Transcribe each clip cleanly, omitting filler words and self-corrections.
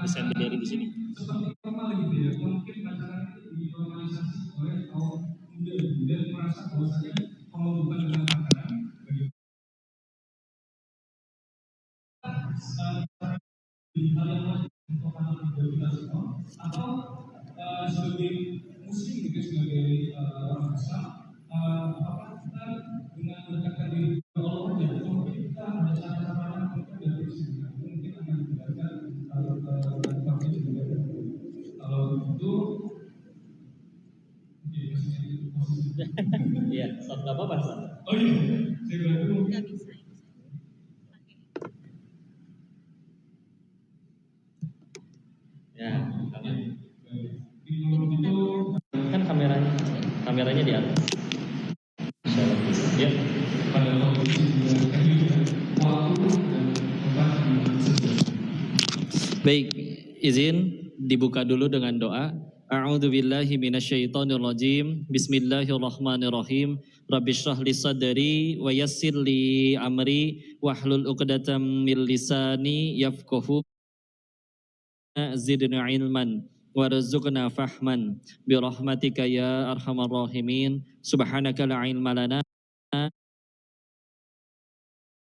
bisa berdiri di sini. Seperti normal gitu ya, mungkin pacaran itu dinormalisasi oleh kaum muda dan merasa bahwasanya kalau bukan dengan pacaran, hal yang wajib untuk anak muda kita semua, atau sebagai muslim gitu, sebagai orang Islam, apakah kita dengan mendekatkan diri ke Allah aja, atau mungkin kita ada cara-cara untuk dari sini, mungkin akan mendengarkan kalau itu Iya, sok nggak apa-apa. Oh iya, saya bilang dulu. Ya, kan kameranya di atas. Ya. Baik, izin dibuka dulu dengan doa. A'udzubillahi minasyaitonirrajim. Bismillahirrahmanirrahim. Rabbishrah li sadri wa yassir li amri wahlul 'uqdatam min lisani yafqahu zidna ilman warzuqna fahman birahmatika ya arhamar rahimin. Subhanaka la ilma lana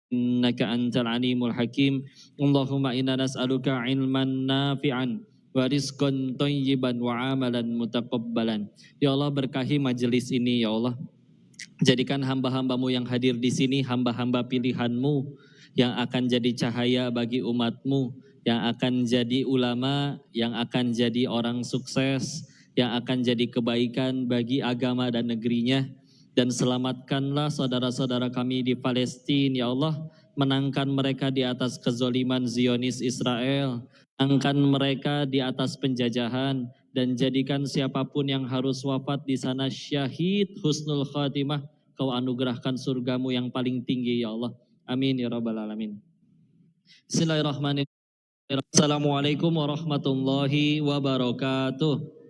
innaka antal alimul hakim. Allahumma inna nas'aluka ilman nafi'an wa rizqan thayyiban wa amalan mutaqabbalan. Ya Allah, berkahi majelis ini ya Allah. Jadikan hamba-hambamu yang hadir di sini hamba-hamba pilihanmu yang akan jadi cahaya bagi umatmu, yang akan jadi ulama, yang akan jadi orang sukses, yang akan jadi kebaikan bagi agama dan negerinya. Dan selamatkanlah saudara-saudara kami di Palestina, ya Allah. Menangkan mereka di atas kezoliman Zionis Israel, angkat mereka di atas penjajahan, dan jadikan siapapun yang harus wafat di sana syahid husnul khatimah, kau anugerahkan surgamu yang paling tinggi ya Allah. Amin ya rabbal alamin. Bismillahirrahmanirrahim. Assalamualaikum warahmatullahi wabarakatuh.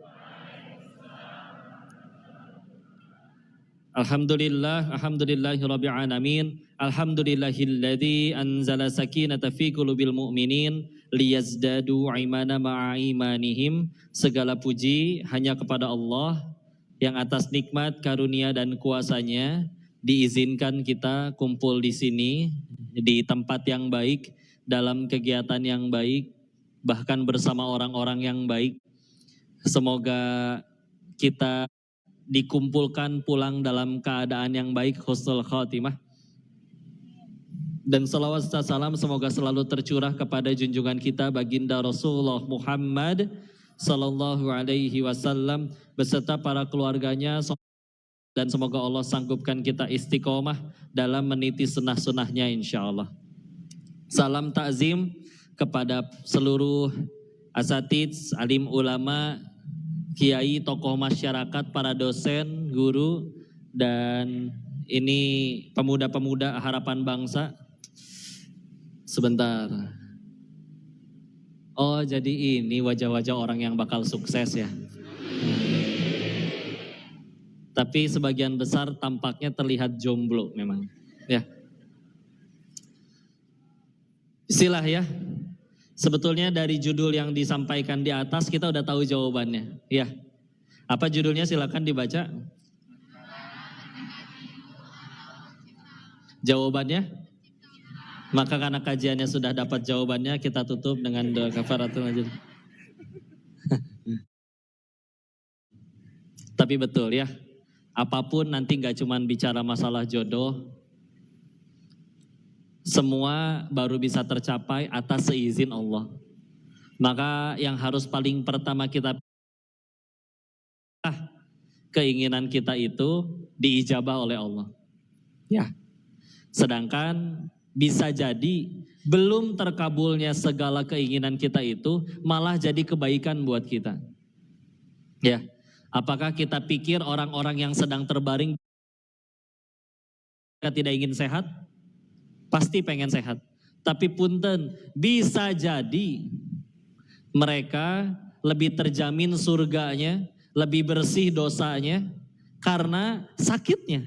Alhamdulillahirabbil alamin. Alhamdulillahilladzi anzala sakinata fi qulubil mu'minin liyazdadu imana ma'a imanihim. Segala puji hanya kepada Allah yang atas nikmat, karunia dan kuasanya diizinkan kita kumpul di sini di tempat yang baik, dalam kegiatan yang baik, bahkan bersama orang-orang yang baik. Semoga kita dikumpulkan pulang dalam keadaan yang baik, husnul khatimah. Dan salawat serta salam semoga selalu tercurah kepada junjungan kita baginda Rasulullah Muhammad sallallahu alaihi wasallam beserta para keluarganya, dan semoga Allah sanggupkan kita istiqomah dalam meniti sunnah-sunnahnya insyaallah. Salam takzim kepada seluruh asatidz, alim ulama, kiai, tokoh masyarakat, para dosen, guru, dan ini pemuda-pemuda harapan bangsa. Sebentar. Oh, jadi ini wajah-wajah orang yang bakal sukses ya. Tapi sebagian besar tampaknya terlihat jomblo memang. Ya. Istilah ya. Sebetulnya dari judul yang disampaikan di atas kita udah tahu jawabannya. Ya. Apa judulnya, silakan dibaca. Jawabannya? Maka karena kajiannya sudah dapat jawabannya, kita tutup dengan doa kafaratul majlis. Tapi betul ya, apapun nanti gak cuma bicara masalah jodoh, semua baru bisa tercapai atas seizin Allah. Maka yang harus paling pertama kita keinginan kita itu diijabah oleh Allah. Ya. Sedangkan bisa jadi belum terkabulnya segala keinginan kita itu malah jadi kebaikan buat kita. Ya. Apakah kita pikir orang-orang yang sedang terbaring tidak ingin sehat? Pasti pengen sehat. Tapi punten, bisa jadi mereka lebih terjamin surganya, lebih bersih dosanya karena sakitnya.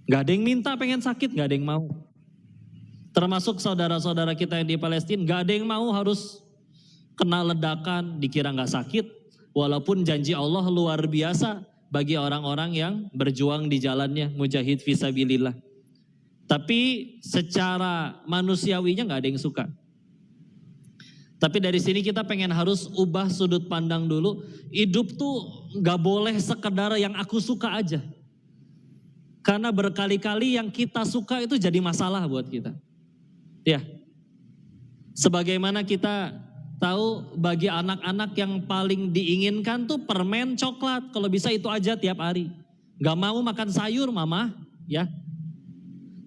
Gak ada yang minta pengen sakit, gak ada yang mau. Termasuk saudara-saudara kita yang di Palestina, gak ada yang mau harus kena ledakan dikira nggak sakit, walaupun janji Allah luar biasa bagi orang-orang yang berjuang di jalannya, mujahid fisabilillah. Tapi secara manusiawinya nggak ada yang suka. Tapi dari sini kita pengen harus ubah sudut pandang dulu. Hidup tuh gak boleh sekedar yang aku suka aja. Karena berkali-kali yang kita suka itu jadi masalah buat kita. Ya, sebagaimana kita tahu bagi anak-anak yang paling diinginkan tuh permen coklat. Kalau bisa itu aja tiap hari. Gak mau makan sayur mama, ya.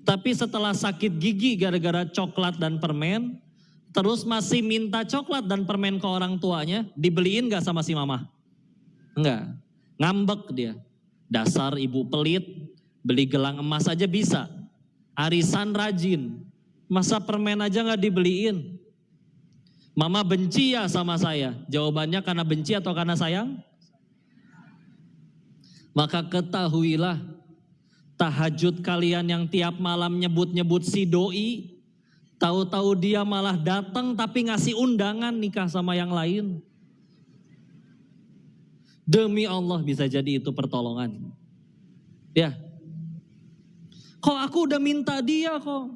Tapi setelah sakit gigi gara-gara coklat dan permen, terus masih minta coklat dan permen ke orang tuanya, dibeliin gak sama si mama? Enggak, ngambek dia. Dasar ibu pelit, beli gelang emas aja bisa. Arisan rajin, masa permen aja gak dibeliin? Mama benci ya sama saya? Jawabannya karena benci atau karena sayang? Maka ketahuilah, tahajud kalian yang tiap malam nyebut-nyebut si doi, tahu-tahu dia malah datang tapi ngasih undangan nikah sama yang lain. Demi Allah bisa jadi itu pertolongan. Ya. Kok aku udah minta dia kok.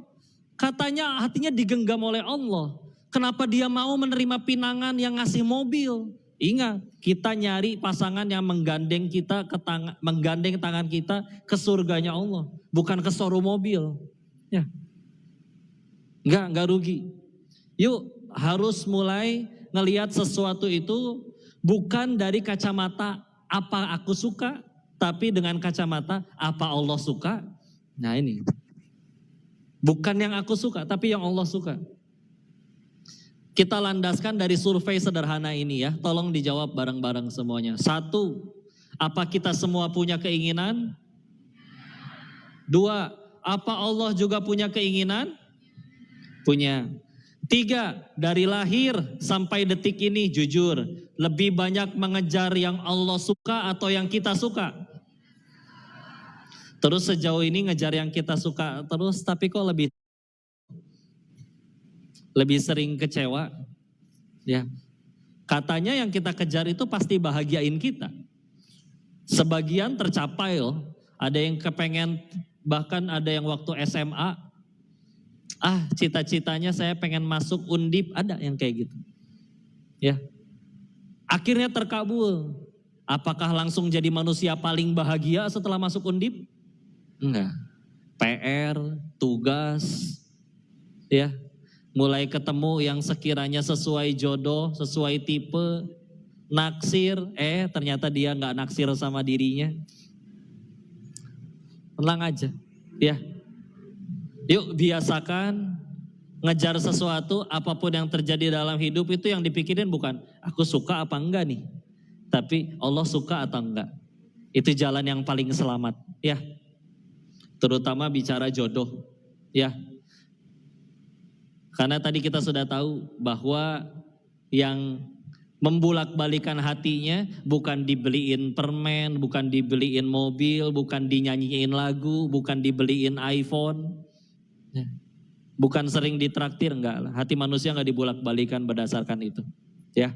Katanya hatinya digenggam oleh Allah. Kenapa dia mau menerima pinangan yang ngasih mobil? Ingat, kita nyari pasangan yang menggandeng kita menggandeng tangan kita ke surganya Allah, bukan ke showroom mobil. Ya. Enggak rugi. Yuk harus mulai ngelihat sesuatu itu bukan dari kacamata apa aku suka, tapi dengan kacamata apa Allah suka. Nah ini. Bukan yang aku suka, tapi yang Allah suka. Kita landaskan dari survei sederhana ini ya. Tolong dijawab bareng-bareng semuanya. 1, apa kita semua punya keinginan? 2, apa Allah juga punya keinginan? Punya. 3, dari lahir sampai detik ini jujur, lebih banyak mengejar yang Allah suka atau yang kita suka? Terus sejauh ini ngejar yang kita suka terus, tapi kok lebih sering kecewa? Ya. Katanya yang kita kejar itu pasti bahagiain kita. Sebagian tercapai loh. Ada yang kepengen, bahkan ada yang waktu SMA, cita-citanya saya pengen masuk Undip, ada yang kayak gitu. Ya. Akhirnya terkabul. Apakah langsung jadi manusia paling bahagia setelah masuk Undip? Enggak. PR, tugas, ya. Mulai ketemu yang sekiranya sesuai jodoh, sesuai tipe, naksir, ternyata dia enggak naksir sama dirinya. Tenang aja, ya. Yuk biasakan ngejar sesuatu, apapun yang terjadi dalam hidup itu yang dipikirin bukan aku suka apa enggak nih, tapi Allah suka atau enggak. Itu jalan yang paling selamat, ya. Terutama bicara jodoh, ya. Karena tadi kita sudah tahu bahwa yang membulak-balikan hatinya bukan dibeliin permen, bukan dibeliin mobil, bukan dinyanyiin lagu, bukan dibeliin iPhone. Bukan sering ditraktir, enggak lah. Hati manusia enggak dibulak-balikan berdasarkan itu. Ya.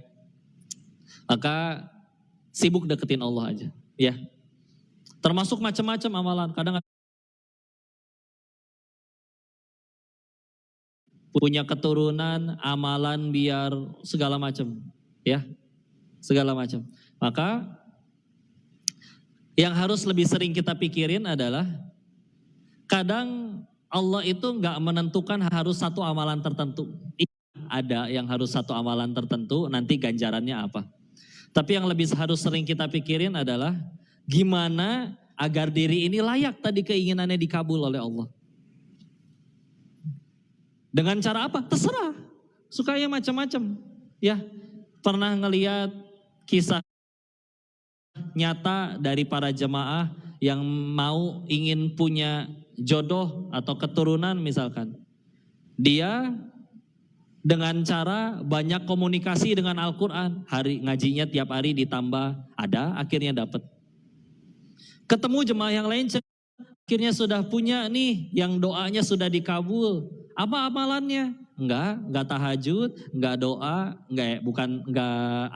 Maka sibuk deketin Allah aja, ya. Termasuk macam-macam amalan. Kadang punya keturunan, amalan biar segala macam, ya. Segala macam. Maka yang harus lebih sering kita pikirin adalah kadang Allah itu enggak menentukan harus satu amalan tertentu. Ada yang harus satu amalan tertentu, nanti ganjarannya apa. Tapi yang lebih harus sering kita pikirin adalah gimana agar diri ini layak tadi keinginannya dikabul oleh Allah. Dengan cara apa? Terserah. Sukanya macam-macam. Ya, pernah ngelihat kisah nyata dari para jemaah yang ingin punya jodoh atau keturunan misalkan. Dia dengan cara banyak komunikasi dengan Al-Quran. Ngajinya tiap hari ditambah, akhirnya dapat. Ketemu jemaah yang lain, akhirnya sudah punya nih, yang doanya sudah dikabul. Apa amalannya? Enggak tahajud, enggak doa, enggak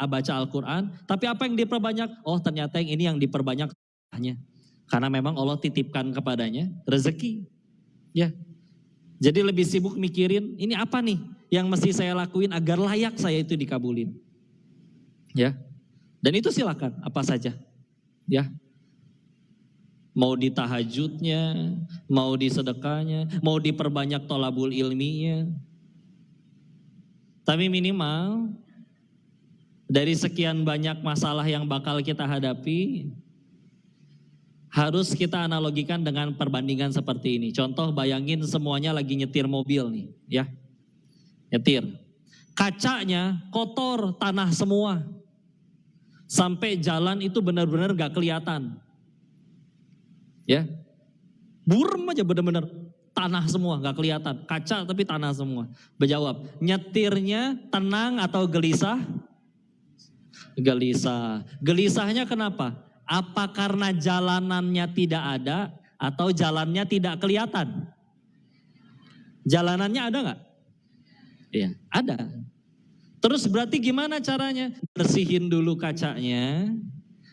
baca Al-Quran. Tapi apa yang diperbanyak? Oh ternyata yang ini yang diperbanyak hanya karena memang Allah titipkan kepadanya rezeki. Ya, jadi lebih sibuk mikirin ini apa nih yang mesti saya lakuin agar layak saya itu dikabulin. Ya, dan itu silakan apa saja. Ya, mau di tahajudnya, mau di sedekahnya, mau diperbanyak tolabul ilminya. Tapi minimal dari sekian banyak masalah yang bakal kita hadapi, harus kita analogikan dengan perbandingan seperti ini. Contoh bayangin semuanya lagi nyetir mobil nih, ya. Nyetir. Kacanya kotor, tanah semua. Sampai jalan itu benar-benar gak kelihatan. Ya. Burem aja benar-benar tanah semua, gak kelihatan. Kaca tapi tanah semua. Berjawab, nyetirnya tenang atau gelisah? Gelisah. Gelisahnya kenapa? Apa karena jalanannya tidak ada atau jalannya tidak kelihatan? Jalanannya ada nggak? Iya, ada. Terus berarti gimana caranya? Bersihin dulu kacanya,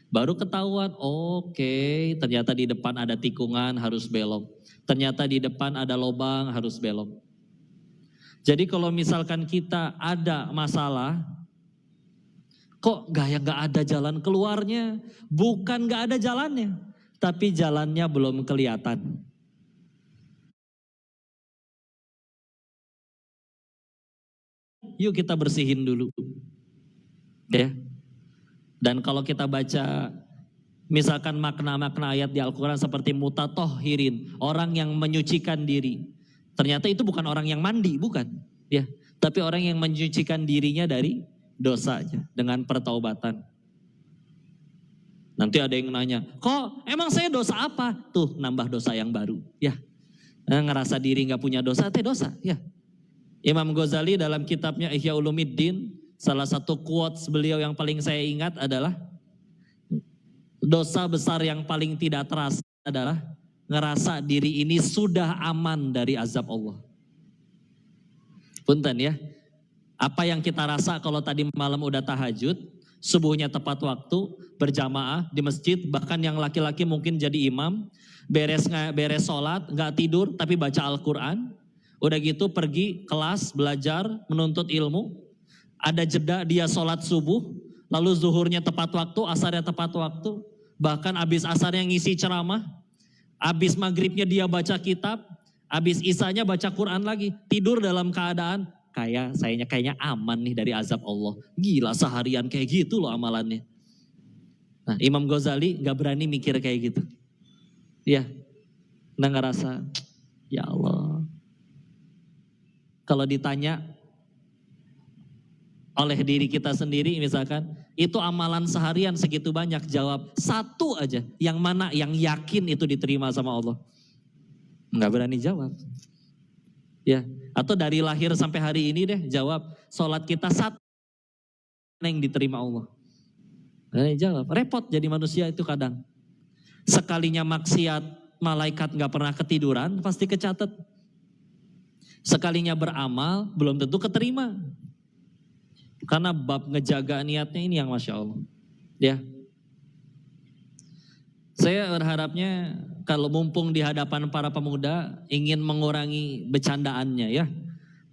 baru ketahuan. Oke, ternyata di depan ada tikungan harus belok. Ternyata di depan ada lubang harus belok. Jadi kalau misalkan kita ada masalah, kok nggak ada jalan keluarnya? Bukan nggak ada jalannya, tapi jalannya belum kelihatan. Yuk kita bersihin dulu, ya. Dan kalau kita baca, misalkan makna-makna ayat di Al-Quran seperti mutatohirin, orang yang menyucikan diri. Ternyata itu bukan orang yang mandi, bukan, ya. Tapi orang yang menyucikan dirinya dari dosanya dengan pertaubatan. Nanti ada yang nanya, kok emang saya dosa apa? Tuh nambah dosa yang baru, ya. Ngerasa diri nggak punya dosa, dosa, ya. Imam Ghazali dalam kitabnya Ihya Ulumuddin, salah satu quotes beliau yang paling saya ingat adalah, dosa besar yang paling tidak terasa adalah ngerasa diri ini sudah aman dari azab Allah. Punten ya. Apa yang kita rasa kalau tadi malam udah tahajud, subuhnya tepat waktu, berjamaah di masjid, bahkan yang laki-laki mungkin jadi imam, beres sholat, nggak tidur tapi baca Al-Quran, udah gitu pergi kelas belajar menuntut ilmu, ada jeda dia sholat subuh, lalu zuhurnya tepat waktu, asarnya tepat waktu, bahkan abis asarnya ngisi ceramah, abis maghribnya dia baca kitab, abis isanya baca Quran lagi, tidur dalam keadaan kayaknya aman nih dari azab Allah. Gila seharian kayak gitu loh amalannya. Nah Imam Ghazali gak berani mikir kayak gitu. Ya, nah ngerasa, ya Allah. Kalau ditanya oleh diri kita sendiri misalkan, itu amalan seharian segitu banyak, jawab satu aja. Yang mana yang yakin itu diterima sama Allah? Gak berani jawab. Ya, atau dari lahir sampai hari ini deh jawab, sholat kita satu yang diterima Allah. Berani jawab, repot jadi manusia itu kadang. Sekalinya maksiat, malaikat gak pernah ketiduran, pasti kecatat. Sekalinya beramal, belum tentu keterima. Karena bab ngejaga niatnya ini yang Masya Allah. Ya. Saya berharapnya kalau mumpung di hadapan para pemuda ingin mengurangi bercandaannya ya.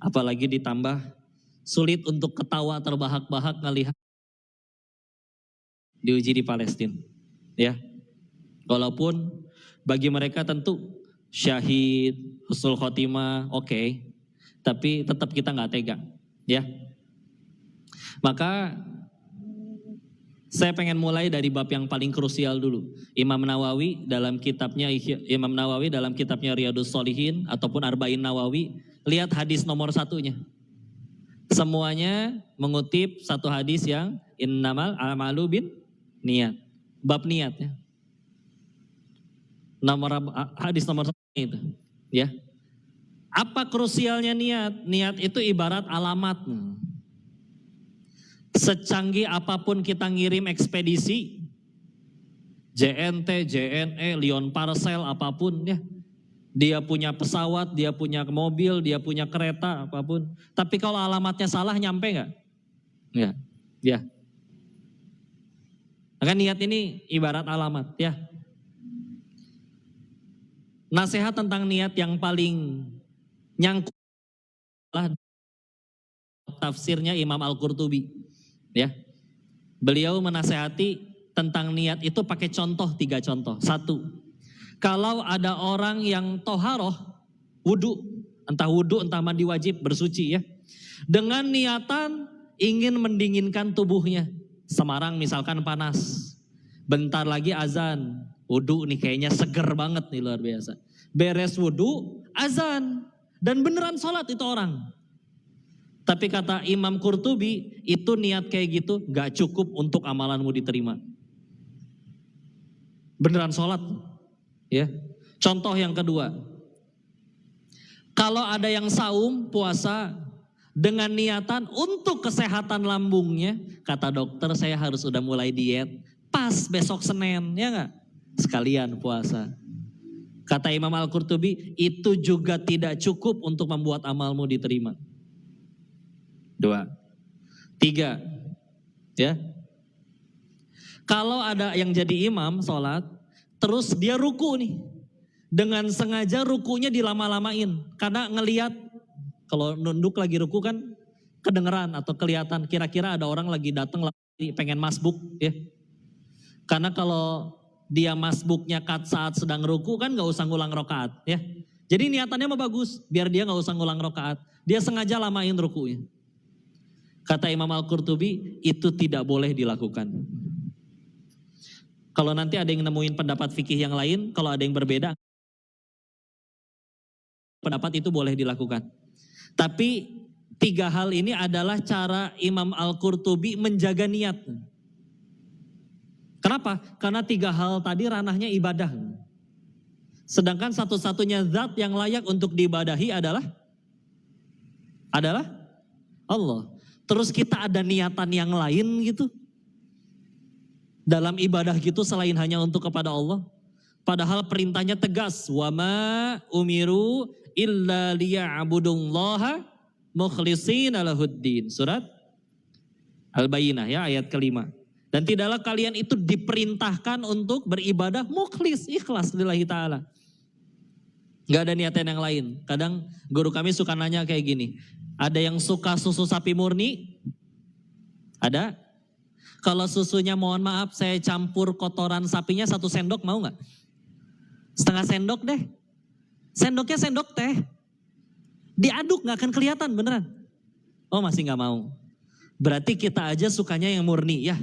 Apalagi ditambah sulit untuk ketawa terbahak-bahak ngelihat diuji di Palestina. Ya. Walaupun bagi mereka tentu syahid, husnul khotimah, oke. Tapi tetap kita nggak tega. Ya. Maka saya pengen mulai dari bab yang paling krusial dulu. Imam Nawawi dalam kitabnya Riyadhus Shalihin ataupun Arba'in Nawawi, lihat hadis nomor 1-nya. Semuanya mengutip satu hadis yang innamal a'malu bin niat. Bab niat ya. Hadis nomor 1 itu, ya. Apa krusialnya niat? Niat itu ibarat alamat. Secanggih apapun kita ngirim ekspedisi, JNT, JNE, Lion Parcel, apapun ya. Dia punya pesawat, dia punya mobil, dia punya kereta, apapun. Tapi kalau alamatnya salah, nyampe nggak? Nggak. Ya. Maka niat ini ibarat alamat, ya. Nasihat tentang niat yang paling nyangkut adalah tafsirnya Imam Al-Qurtubi. Ya. Beliau menasehati tentang niat itu pakai contoh, 3 contoh. 1. Kalau ada orang yang toharoh, wudhu, entah mandi wajib, bersuci ya. Dengan niatan ingin mendinginkan tubuhnya. Semarang misalkan panas. Bentar lagi azan. Wudhu nih kayaknya seger banget nih, luar biasa. Beres wudhu, azan. Dan beneran sholat itu orang. Tapi kata Imam Qurtubi, itu niat kayak gitu gak cukup untuk amalanmu diterima. Beneran sholat. Ya. Contoh yang kedua, kalau ada yang saum, puasa dengan niatan untuk kesehatan lambungnya, kata dokter saya harus udah mulai diet, pas besok Senin, ya enggak? Sekalian puasa. Kata Imam Al-Qurtubi, itu juga tidak cukup untuk membuat amalmu diterima. 2. 3. Ya. Kalau ada yang jadi imam sholat, terus dia ruku nih. Dengan sengaja rukunya dilama-lamain. Karena ngelihat kalau nunduk lagi ruku kan kedengeran atau kelihatan. Kira-kira ada orang lagi datang pengen masbuk ya. Karena kalau dia masbuknya saat sedang ruku kan gak usah ngulang rokaat ya. Jadi niatannya mah bagus. Biar dia gak usah ngulang rokaat. Dia sengaja lamain rukunya. Kata Imam Al-Qurtubi itu tidak boleh dilakukan. Kalau nanti ada yang nemuin pendapat fikih yang lain, kalau ada yang berbeda, pendapat itu boleh dilakukan. Tapi 3 hal ini adalah cara Imam Al-Qurtubi menjaga niat. Kenapa? Karena 3 hal tadi ranahnya ibadah. Sedangkan satu-satunya zat yang layak untuk diibadahi adalah Allah. Terus kita ada niatan yang lain gitu. Dalam ibadah gitu selain hanya untuk kepada Allah. Padahal perintahnya tegas. Wa ma umiru illa liya'budullaha mukhlishina lahuddin. Surat Al-Bayyinah ya ayat ke-5. Dan tidaklah kalian itu diperintahkan untuk beribadah mukhlis, ikhlas lillahi ta'ala. Gak ada niatan yang lain. Kadang guru kami suka nanya kayak gini. Ada yang suka susu sapi murni? Ada? Kalau susunya mohon maaf saya campur kotoran sapinya 1 sendok mau gak? Setengah sendok deh. Sendoknya sendok teh. Diaduk gak akan kelihatan beneran. Oh masih gak mau. Berarti kita aja sukanya yang murni ya.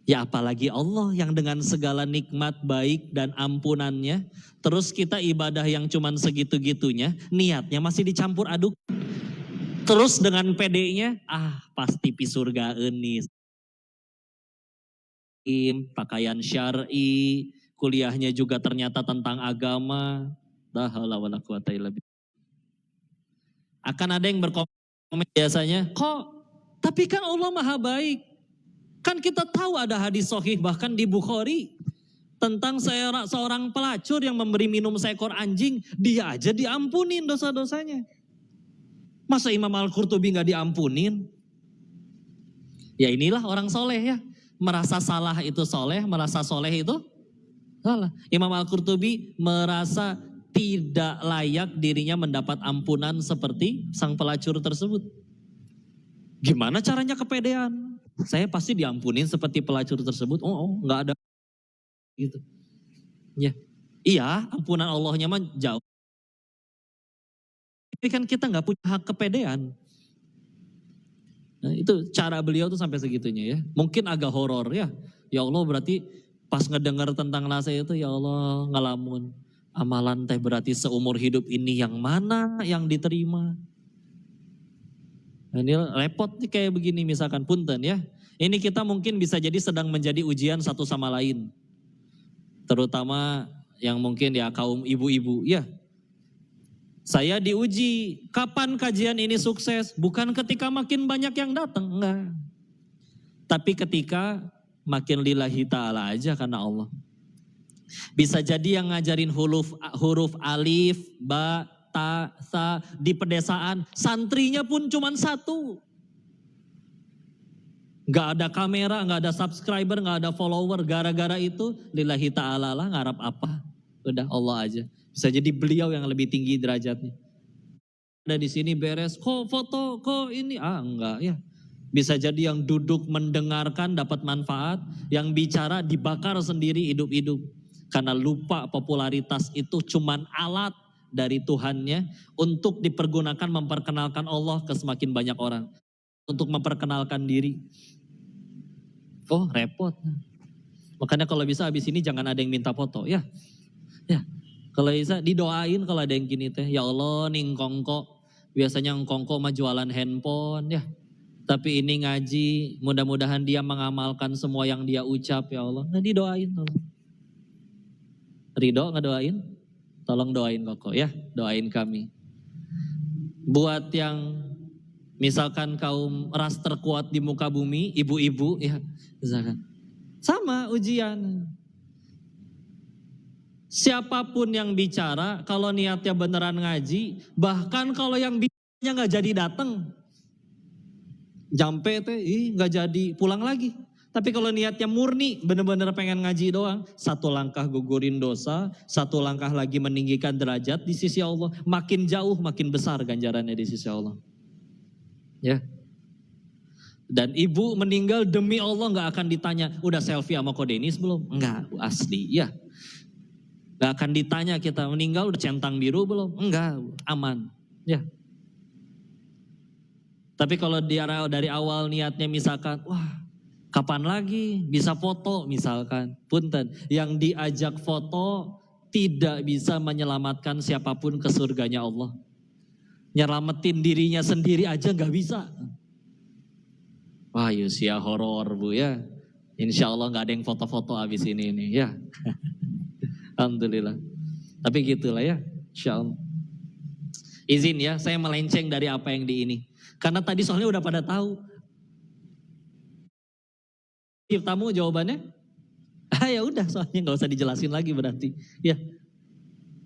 Ya apalagi Allah yang dengan segala nikmat baik dan ampunannya. Terus kita ibadah yang cuman segitu-gitunya. Niatnya masih dicampur aduk. Terus dengan pedenya, pasti pi surga ini. Pakaian syar'i, kuliahnya juga ternyata tentang agama. La haula wala quwata illa billah. Akan ada yang berkomen biasanya, kok tapi kan Allah maha baik. Kan kita tahu ada hadis sahih bahkan di Bukhari tentang seorang pelacur yang memberi minum seekor anjing, dia aja diampunin dosa-dosanya. Masa Imam Al-Qurtubi gak diampunin? Ya inilah orang soleh ya. Merasa salah itu soleh, merasa soleh itu salah. Imam Al-Qurtubi merasa tidak layak dirinya mendapat ampunan seperti sang pelacur tersebut. Gimana caranya kepedean? Saya pasti diampunin seperti pelacur tersebut. Gak ada gitu. Ya. Iya, ampunan Allahnya mah jauh. Tapi kan kita gak punya hak kepedean. Nah, itu cara beliau tuh sampai segitunya ya. Mungkin agak horor ya. Ya Allah berarti pas ngedengar tentang nasihat itu ya Allah ngalamun. Amalan teh berarti seumur hidup ini yang mana yang diterima. Nah, ini repot nih kayak begini misalkan punten ya. Ini kita mungkin bisa jadi sedang menjadi ujian satu sama lain. Terutama yang mungkin ya kaum ibu-ibu ya. Saya diuji, kapan kajian ini sukses? Bukan ketika makin banyak yang datang, enggak. Tapi ketika makin lillahi ta'ala aja karena Allah. Bisa jadi yang ngajarin huruf alif, ba, ta, sa di pedesaan, santrinya pun cuma satu. Gak ada kamera, gak ada subscriber, gak ada follower. Gara-gara itu lillahi ta'ala lah, ngarap apa. Udah Allah aja. Bisa jadi beliau yang lebih tinggi derajatnya. Ada di sini beres, kok foto, kok ini, enggak ya. Bisa jadi yang duduk mendengarkan dapat manfaat, yang bicara dibakar sendiri hidup-hidup. Karena lupa popularitas itu cuman alat dari Tuhannya untuk dipergunakan memperkenalkan Allah ke semakin banyak orang. Untuk memperkenalkan diri. Oh repot. Makanya kalau bisa habis ini jangan ada yang minta foto ya. Ya. Kalau bisa didoain kalau ada yang gini teh, ya Allah ning kongko, biasanya kongko mah jualan handphone ya. Tapi ini ngaji, mudah-mudahan dia mengamalkan semua yang dia ucap ya Allah. Nah didoain tolong. Ridho ngedoain? Tolong doain koko ya, doain kami. Buat yang misalkan kaum ras terkuat di muka bumi, ibu-ibu ya, misalkan. Sama ujian. Siapapun yang bicara, kalau niatnya beneran ngaji, bahkan kalau yang bicaranya gak jadi datang, jampe teh, gak jadi pulang lagi. Tapi kalau niatnya murni, bener-bener pengen ngaji doang, satu langkah gugurin dosa, satu langkah lagi meninggikan derajat di sisi Allah, makin jauh, makin besar ganjarannya di sisi Allah. Ya. Dan ibu meninggal demi Allah gak akan ditanya, udah selfie sama Ko Denis belum? Enggak, asli ya. Gak akan ditanya kita meninggal udah centang biru belum? Enggak, aman. Ya. Tapi kalau dari awal niatnya misalkan, wah kapan lagi bisa foto misalkan. Punten, yang diajak foto tidak bisa menyelamatkan siapapun ke surganya Allah. Nyelamatin dirinya sendiri aja gak bisa. Wah Yusia horor bu ya. Insya Allah gak ada yang foto-foto abis ini ya. Alhamdulillah. Tapi gitulah ya, insya Allah. Izin ya, saya melenceng dari apa yang di ini. Karena tadi soalnya udah pada tahu. Tamu jawabannya? Ya udah, soalnya nggak usah dijelasin lagi berarti. Ya.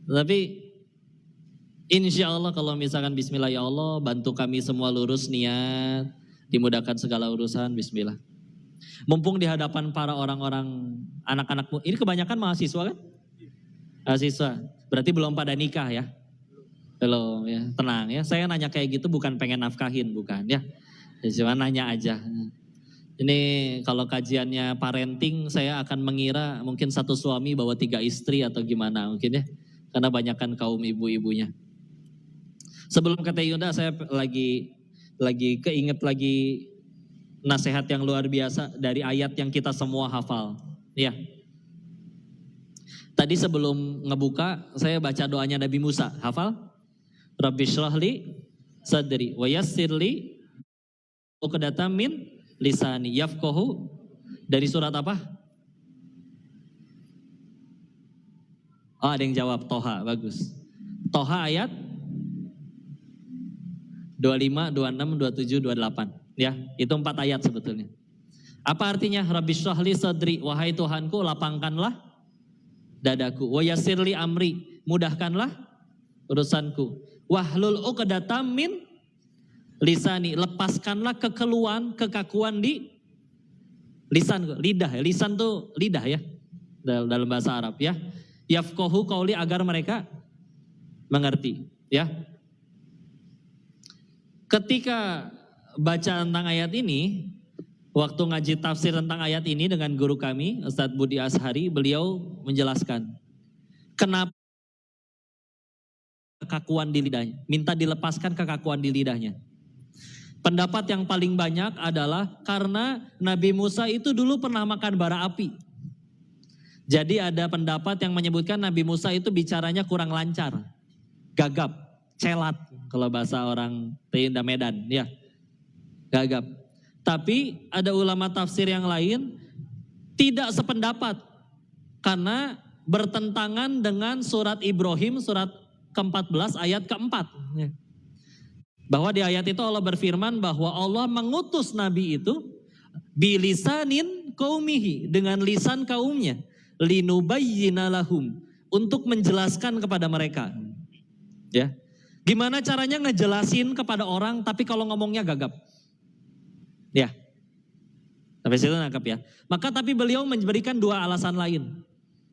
Tapi insya Allah kalau misalkan Bismillah ya Allah, bantu kami semua lurus niat, dimudahkan segala urusan. Bismillah. Mumpung di hadapan para orang-orang anak-anakmu, ini kebanyakan mahasiswa kan? Mahasiswa, berarti belum pada nikah ya? Belum ya, tenang ya. Saya nanya kayak gitu bukan pengen nafkahin, bukan ya. Cuma nanya aja. Ini kalau kajiannya parenting, saya akan mengira mungkin satu suami bawa 3 istri atau gimana mungkin ya. Karena banyakkan kaum ibu-ibunya. Sebelum kata Yunda, saya lagi keinget lagi nasihat yang luar biasa dari ayat yang kita semua hafal. Ya. Tadi sebelum ngebuka, saya baca doanya Nabi Musa. Hafal? Rabbi syrahli sadri wa yassirli uqdatam min lisani yafqahu. Dari surat apa? Oh, ada yang jawab Toha, bagus. Toha ayat 25, 26, 27, 28. Ya, itu 4 ayat sebetulnya. Apa artinya? Rabbi syrahli sadri, wahai Tuhanku lapangkanlah dadaku. Wa yassirli amri, mudahkanlah urusanku. Wahlul uqdatam min lisani, lepaskanlah kekakuan di lisan, lidah. Lisan tuh lidah ya, dalam bahasa Arab ya. Yafqahu qauli, agar mereka mengerti ya. Ketika baca tentang ayat ini, waktu ngaji tafsir tentang ayat ini dengan guru kami, Ustadz Budi Ashari, beliau menjelaskan kenapa kekakuan di lidahnya, minta dilepaskan kekakuan di lidahnya. Pendapat yang paling banyak adalah karena Nabi Musa itu dulu pernah makan bara api. Jadi ada pendapat yang menyebutkan Nabi Musa itu bicaranya kurang lancar, gagap, celat kalau bahasa orang Tinda Medan ya, gagap. Tapi ada ulama tafsir yang lain tidak sependapat karena bertentangan dengan surat Ibrahim surat ke-14 ayat ke-4. Bahwa di ayat itu Allah berfirman bahwa Allah mengutus Nabi itu bilisanin qaumihi, dengan lisan kaumnya. linubayyina lahum, untuk menjelaskan kepada mereka. Ya. Gimana caranya ngejelasin kepada orang tapi kalau ngomongnya gagap? Ya. Sampai situ nangkap ya. Maka tapi beliau memberikan dua alasan lain.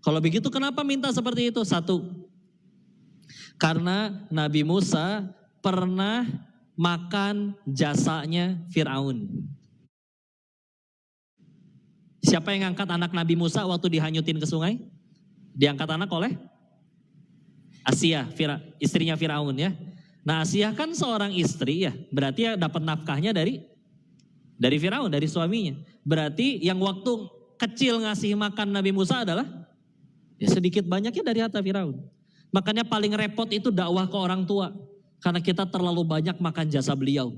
Kalau begitu kenapa minta seperti itu? Satu, karena Nabi Musa pernah makan jasanya Fir'aun. Siapa yang ngangkat anak Nabi Musa waktu dihanyutin ke sungai? Diangkat anak oleh Asiyah, istrinya Fir'aun ya. Nah Asiyah kan seorang istri ya, berarti ya dapat nafkahnya dari Fir'aun, dari suaminya. Berarti yang waktu kecil ngasih makan Nabi Musa adalah ya sedikit banyaknya dari harta Fir'aun. Makanya paling repot itu dakwah ke orang tua. Karena kita terlalu banyak makan jasa beliau.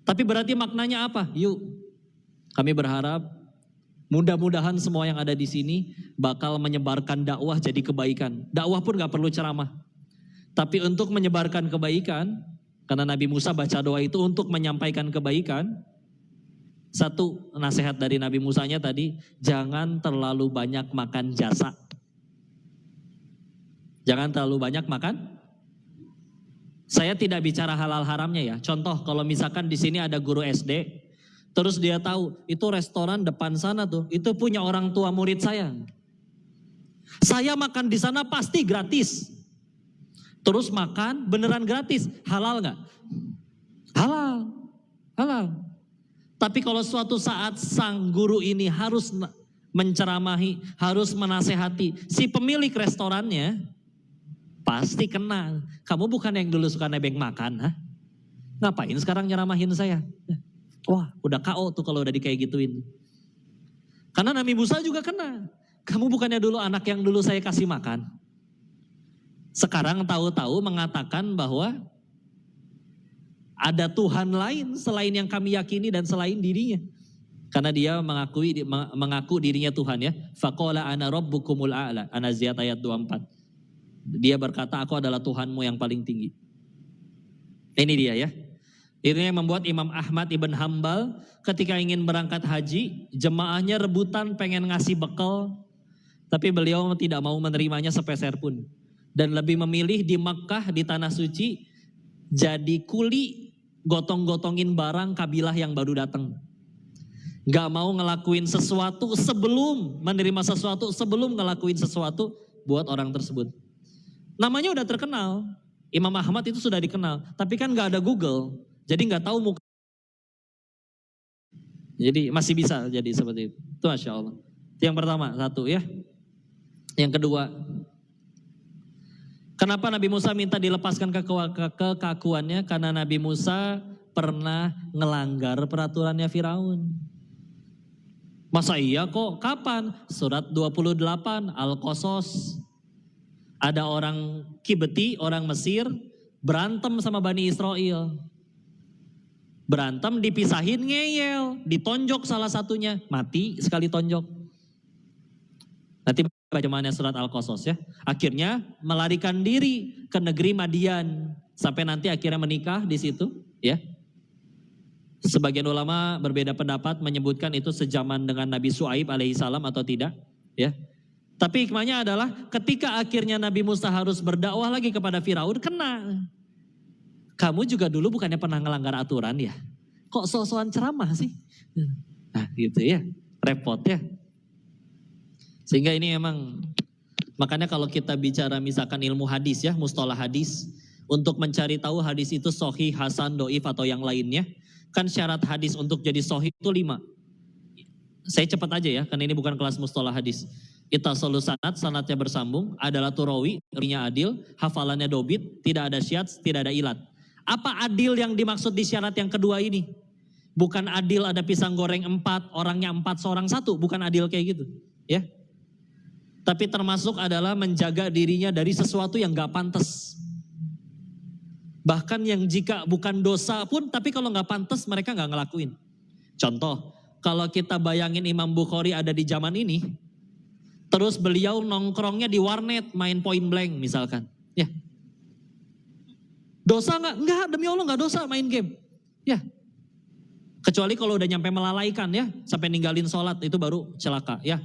Tapi berarti maknanya apa? Yuk, kami berharap mudah-mudahan semua yang ada di sini bakal menyebarkan dakwah jadi kebaikan. Dakwah pun gak perlu ceramah. Tapi untuk menyebarkan kebaikan, karena Nabi Musa baca doa itu untuk menyampaikan kebaikan. Satu nasihat dari Nabi Musanya tadi, jangan terlalu banyak makan jasa. Jangan terlalu banyak makan. Saya tidak bicara halal haramnya ya. Contoh kalau misalkan di sini ada guru SD, terus dia tahu itu restoran depan sana tuh, itu punya orang tua murid saya. Saya makan di sana pasti gratis. Terus makan beneran gratis, halal nggak? Halal, halal. Tapi kalau suatu saat sang guru ini harus menceramahi, harus menasehati si pemilik restorannya, pasti kena. Kamu bukan yang dulu suka nebeng makan, ha? Ngapain sekarang nyeramahin saya? Wah, udah KO tuh kalau udah kayak gituin. Karena Nabi Musa juga kena. Kamu bukannya dulu anak yang dulu saya kasih makan. Sekarang tahu-tahu mengatakan bahwa ada Tuhan lain selain yang kami yakini dan selain dirinya. Karena dia mengaku dirinya Tuhan ya. Faqala ana rabbukumul a'la. An-Nazi'at ayat 24. Dia berkata aku adalah Tuhanmu yang paling tinggi. Ini dia ya. Ini yang membuat Imam Ahmad ibn Hambal ketika ingin berangkat haji, jemaahnya rebutan pengen ngasih bekal. Tapi beliau tidak mau menerimanya sepeser pun. Dan lebih memilih di Makkah, di Tanah Suci, jadi kuli gotong-gotongin barang kabilah yang baru datang. Gak mau ngelakuin sesuatu sebelum menerima sesuatu, sebelum ngelakuin sesuatu buat orang tersebut. Namanya udah terkenal, Imam Ahmad itu sudah dikenal, tapi kan gak ada Google, jadi gak tahu muka. Jadi masih bisa jadi seperti itu. Itu Masya Allah. Itu yang pertama, satu ya. Yang kedua, kenapa Nabi Musa minta dilepaskan kekakuannya? Karena Nabi Musa pernah ngelanggar peraturannya Firaun. Masa iya kok? Kapan? Surat 28 Al-Qasas. Ada orang Kibeti, orang Mesir, berantem sama Bani Israel. Berantem dipisahin ngeyel, ditonjok salah satunya, mati sekali tonjok. Nanti bacaannya surat Al-Qasas ya. Akhirnya melarikan diri ke negeri Madian sampai nanti akhirnya menikah di situ ya. Sebagian ulama berbeda pendapat menyebutkan itu sejaman dengan Nabi Syuaib alaihissalam atau tidak ya. Tapi hikmahnya adalah ketika akhirnya Nabi Musa harus berdakwah lagi kepada Firaun, kena. Kamu juga dulu bukannya pernah ngelanggar aturan ya? Kok so-soan ceramah sih? Nah gitu ya, repot ya. Sehingga ini emang, makanya kalau kita bicara misalkan ilmu hadis ya, mustalah hadis, untuk mencari tahu hadis itu sahih, hasan, doif atau yang lainnya, kan syarat hadis untuk jadi sahih itu 5. Saya cepat aja ya, karena ini bukan kelas mustalah hadis. Ittasalu sanad, sanadnya bersambung, adalah turawi, artinya adil, hafalannya dobit, tidak ada syad, tidak ada ilat. Apa adil yang dimaksud di syarat yang kedua ini? Bukan adil ada pisang goreng 4, orangnya 4, seorang 1, bukan adil kayak gitu. Ya. Tapi termasuk adalah menjaga dirinya dari sesuatu yang gak pantas. Bahkan yang jika bukan dosa pun, tapi kalau gak pantas mereka gak ngelakuin. Contoh, kalau kita bayangin Imam Bukhari ada di zaman ini, terus beliau nongkrongnya di warnet, main point blank misalkan. Ya. Dosa gak? Enggak, demi Allah gak dosa main game. Ya. Kecuali kalau udah nyampe melalaikan ya, sampai ninggalin sholat itu baru celaka ya.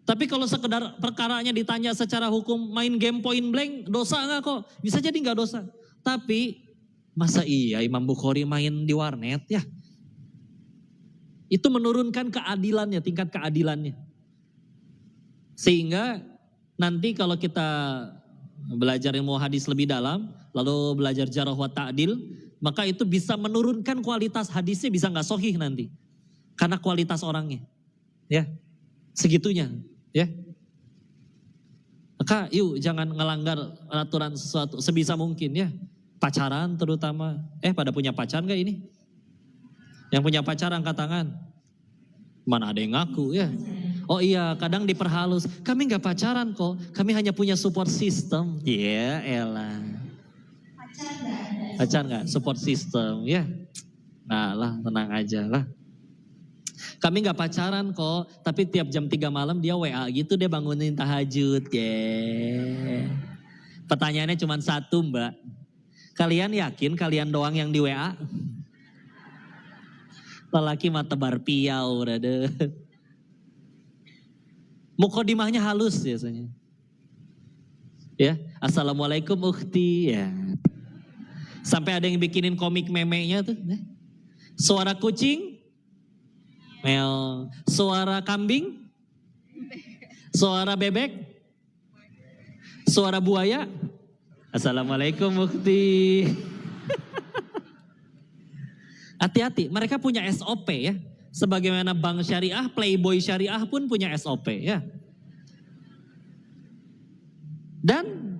Tapi kalau sekedar perkaranya ditanya secara hukum, main game point blank, dosa enggak kok? Bisa jadi enggak dosa. Tapi masa iya Imam Bukhari main di warnet ya? Itu menurunkan keadilannya, tingkat keadilannya. Sehingga nanti kalau kita belajar ilmu hadis lebih dalam, lalu belajar jarh wa ta'dil, maka itu bisa menurunkan kualitas hadisnya, bisa nggak sahih nanti. Karena kualitas orangnya. Ya, segitunya. Ya. Maka yuk jangan ngelanggar aturan sesuatu sebisa mungkin ya. Pacaran terutama. Pada punya pacar nggak ini? Yang punya pacar angkat tangan. Mana ada yang ngaku ya. Oh iya, kadang diperhalus. Kami nggak pacaran kok, kami hanya punya support system. Ya elah. Pacar nggak? Support system ya. Nah lah, tenang aja lah. Kami nggak pacaran kok, tapi tiap jam 3 malam dia WA gitu, dia bangunin tahajud. Yeah. Pertanyaannya cuma satu mbak. Kalian yakin kalian doang yang di WA? Lelaki mah tebar piau, rada. Mukodimahnya halus biasanya. Ya, assalamualaikum ukhti ya. Sampai ada yang bikinin komik memenya tuh. Suara kucing, mel. Suara kambing, suara bebek, suara buaya. Assalamualaikum ukhti. Hati-hati, mereka punya SOP ya. Sebagaimana bank syariah, playboy syariah pun punya SOP ya. Dan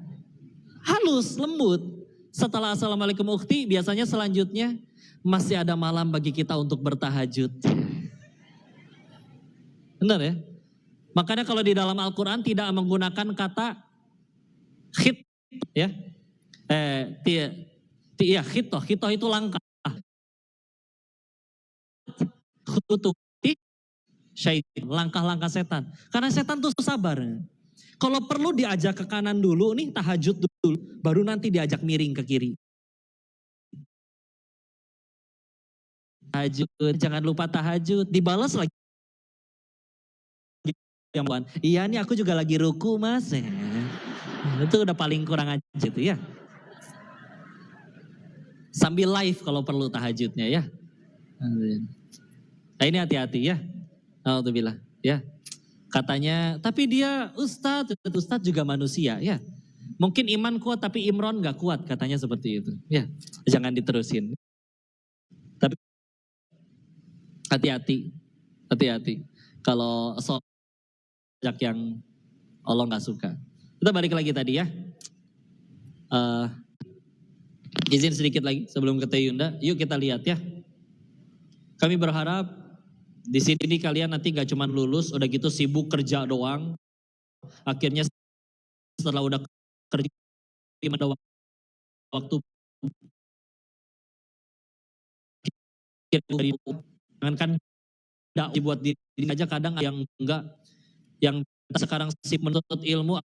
halus, lembut. Setelah assalamualaikum ukhti, biasanya selanjutnya masih ada malam bagi kita untuk bertahajud. Benar ya? Makanya kalau di dalam Al-Quran tidak menggunakan kata khit ya. Khitoh itu langkah. Syaitan, langkah-langkah setan. Karena setan tuh sabar. Kalau perlu diajak ke kanan dulu nih, tahajud dulu, baru nanti diajak miring ke kiri. Tahajud, jangan lupa tahajud, dibalas lagi. Iya nih aku juga lagi ruku mas. Itu udah paling kurang aja tuh ya. Sambil live kalau perlu tahajudnya ya. Nah ini hati-hati ya. Alhamdulillah ya. Katanya, tapi dia Ustadz juga manusia ya. Mungkin iman kuat tapi Imron gak kuat katanya seperti itu. Ya, jangan diterusin. Tapi hati-hati. Kalau sojak yang Allah gak suka. Kita balik lagi tadi ya. Izin sedikit lagi sebelum ke Teh Yunda. Yuk kita lihat ya. Kami berharap di sini kalian nanti gak cuma lulus, udah gitu sibuk kerja doang. Akhirnya setelah udah kerja, ada waktu. Jangan kan dibuat diri aja, kadang yang enggak, yang sekarang sibuk menuntut ilmu.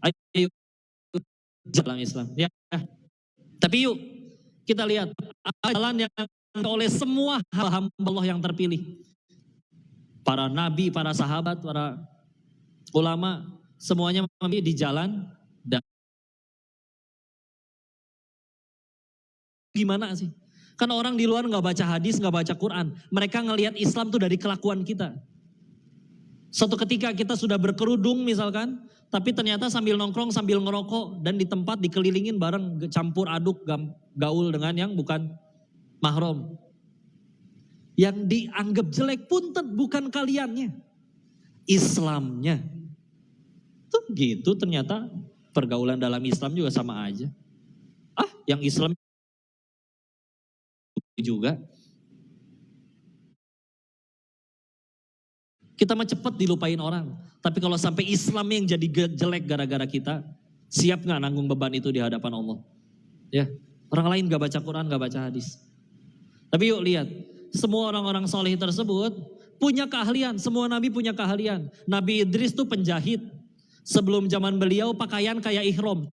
Ayo jalan Islam ya. Tapi yuk kita lihat jalan yang oleh semua hamba Allah yang terpilih. Para nabi, para sahabat, para ulama, semuanya memilih di jalan. Dan gimana sih? Kan orang di luar nggak baca hadis, nggak baca Quran. Mereka ngelihat Islam tuh dari kelakuan kita. Suatu ketika kita sudah berkerudung misalkan, tapi ternyata sambil nongkrong, sambil ngerokok, dan di tempat dikelilingin bareng campur aduk gaul dengan yang bukan mahram. Yang dianggap jelek pun bukan kaliannya, Islamnya. Tuh gitu ternyata pergaulan dalam Islam juga sama aja. Yang Islam juga. Kita mah cepat dilupain orang. Tapi kalau sampai Islam yang jadi jelek gara-gara kita, siap gak nanggung beban itu di hadapan Allah? Ya, orang lain gak baca Quran, gak baca hadis. Tapi yuk lihat, semua orang-orang soleh tersebut punya keahlian. Semua nabi punya keahlian. Nabi Idris tuh penjahit. Sebelum zaman beliau pakaian kayak ihram.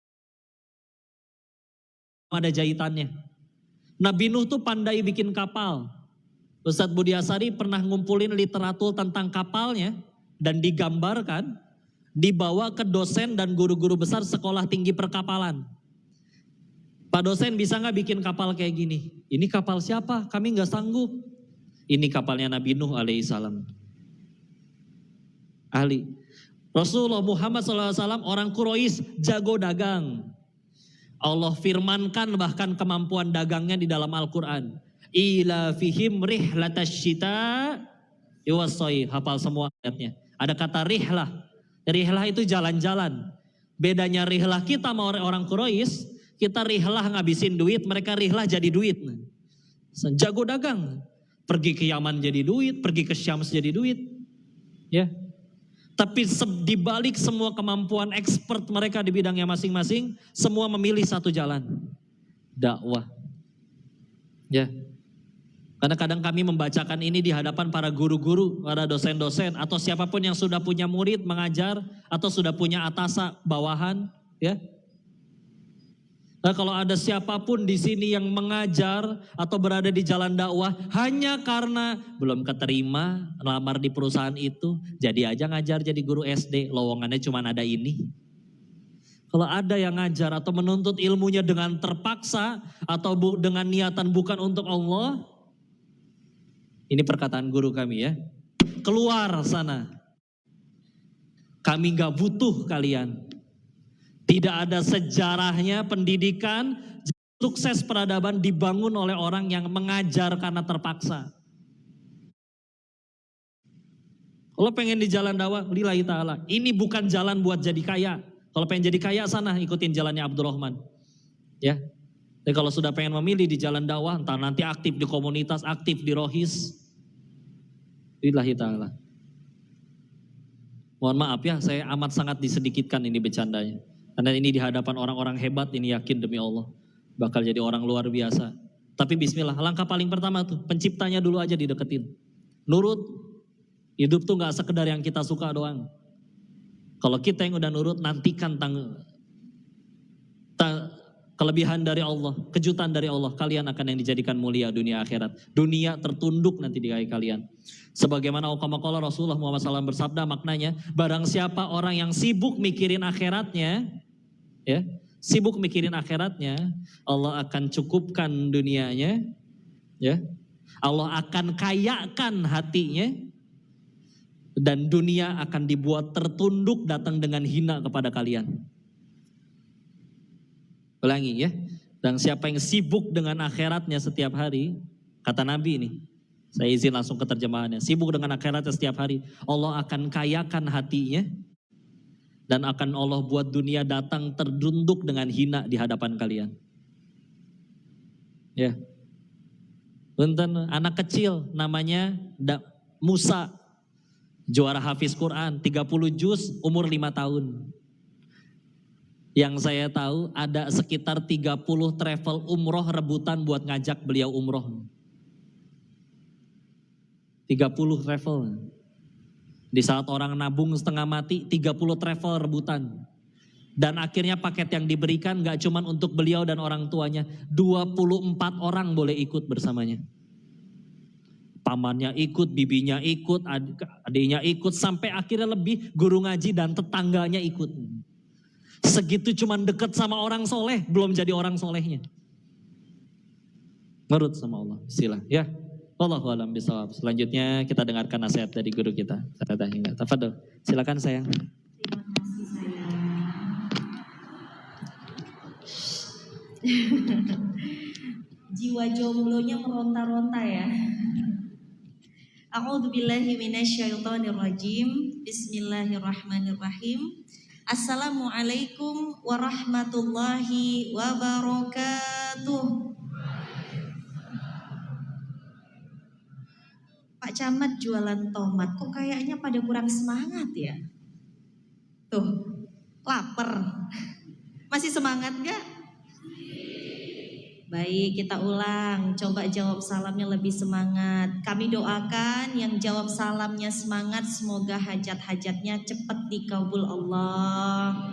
Ada jahitannya. Nabi Nuh tuh pandai bikin kapal. Ustadz Budi Asari pernah ngumpulin literatur tentang kapalnya dan digambarkan, dibawa ke dosen dan guru-guru besar sekolah tinggi perkapalan. Pak dosen bisa nggak bikin kapal kayak gini? Ini kapal siapa? Kami nggak sanggup. Ini kapalnya Nabi Nuh alaihissalam. Ahli. Rasulullah Muhammad SAW orang Quraisy jago dagang. Allah firmankan bahkan kemampuan dagangnya di dalam Al-Quran. Ila fihim rihlatasyita iwasoi. Hafal semua ayatnya. Ada kata rihlah. Rihlah itu jalan-jalan. Bedanya rihlah kita sama orang Quraisy, kita rihlah ngabisin duit, mereka rihlah jadi duit. Jago dagang. Pergi ke Yaman jadi duit, pergi ke Syams jadi duit. Ya. Tapi di balik semua kemampuan expert mereka di bidangnya masing-masing, semua memilih satu jalan. Dakwah. Ya. Karena kadang kami membacakan ini di hadapan para guru-guru, para dosen-dosen, atau siapapun yang sudah punya murid mengajar, atau sudah punya atasan bawahan. Ya. Nah, kalau ada siapapun di sini yang mengajar atau berada di jalan dakwah hanya karena belum keterima lamar di perusahaan itu, jadi aja ngajar jadi guru SD, lowongannya cuma ada ini. Kalau ada yang ngajar atau menuntut ilmunya dengan terpaksa atau dengan niatan bukan untuk Allah, ini perkataan guru kami ya, keluar sana. Kami gak butuh kalian. Tidak ada sejarahnya pendidikan, sukses peradaban dibangun oleh orang yang mengajar karena terpaksa. Kalau pengen di jalan dakwah, lillahi ta'ala. Ini bukan jalan buat jadi kaya. Kalau pengen jadi kaya sana ikutin jalannya Abdurrahman. Ya. Tapi kalau sudah pengen memilih di jalan dakwah, entah nanti aktif di komunitas, aktif di rohis. Lillahi ta'ala. Mohon maaf ya, saya amat sangat disedikitkan ini bercandanya. Karena ini di hadapan orang-orang hebat, ini yakin demi Allah. Bakal jadi orang luar biasa. Tapi bismillah, langkah paling pertama tuh, penciptanya dulu aja dideketin. Nurut, hidup tuh gak sekedar yang kita suka doang. Kalau kita yang udah nurut, nantikan kelebihan dari Allah, kejutan dari Allah. Kalian akan yang dijadikan mulia dunia akhirat. Dunia tertunduk nanti di kaki kalian. Sebagaimana qala Rasulullah Muhammad SAW bersabda maknanya, barang siapa orang yang sibuk mikirin akhiratnya, ya, sibuk mikirin akhiratnya, Allah akan cukupkan dunianya, ya. Allah akan kayakan hatinya, dan dunia akan dibuat tertunduk datang dengan hina kepada kalian. Ulangi ya, dan siapa yang sibuk dengan akhiratnya setiap hari, kata Nabi ini, saya izin langsung ke terjemahannya, sibuk dengan akhiratnya setiap hari, Allah akan kayakan hatinya, dan akan Allah buat dunia datang terdunduk dengan hina di hadapan kalian. Ya. Punten, anak kecil namanya Musa, juara hafiz Quran, 30 juz, umur 5 tahun. Yang saya tahu ada sekitar 30 travel umroh rebutan buat ngajak beliau umroh. 30 travel. Di saat orang nabung setengah mati, 30 travel rebutan. Dan akhirnya paket yang diberikan gak cuma untuk beliau dan orang tuanya, 24 orang boleh ikut bersamanya. Pamannya ikut, bibinya ikut, adiknya ikut, sampai akhirnya lebih guru ngaji dan tetangganya ikut. Segitu cuman deket sama orang soleh, belum jadi orang solehnya. Nurut sama Allah, sila ya. Wallahu a'lam bishawab. Selanjutnya kita dengarkan nasihat dari guru kita. Tafadhol, silakan sayang. Terima kasih sayang. Jiwa jomblonya meronta-ronta ya. A'udzubillahi minasyaitonirrajim. Bismillahirrahmanirrahim. Assalamualaikum warahmatullahi wabarakatuh. Pak Camat jualan tomat, kok kayaknya pada kurang semangat ya? Tuh, lapar. Masih semangat gak? Baik, kita ulang. Coba jawab salamnya lebih semangat. Kami doakan yang jawab salamnya semangat, semoga hajat-hajatnya cepat dikabul Allah.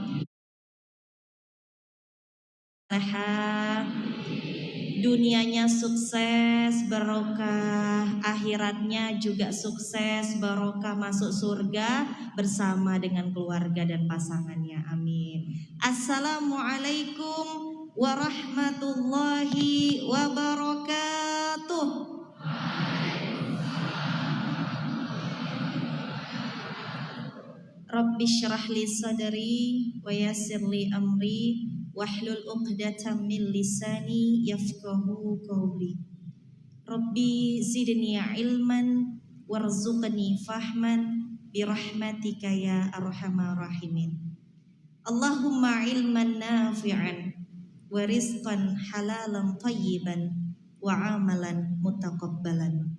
Sehat, dunianya sukses, barokah, akhiratnya juga sukses, barokah, masuk surga bersama dengan keluarga dan pasangannya. Amin. Assalamualaikum warahmatullahi wabarakatuh. Rabbi syrah li sadri wa yassir li amri wahlul 'uqdatam min lisani yafqahu qawli. Rabbi zidni ilman warzuqni fahman birahmatika ya arhamar rahimin. Allahumma ilman nafi'an wa rizqan halalan tayyiban wa amalan mutaqabbalan.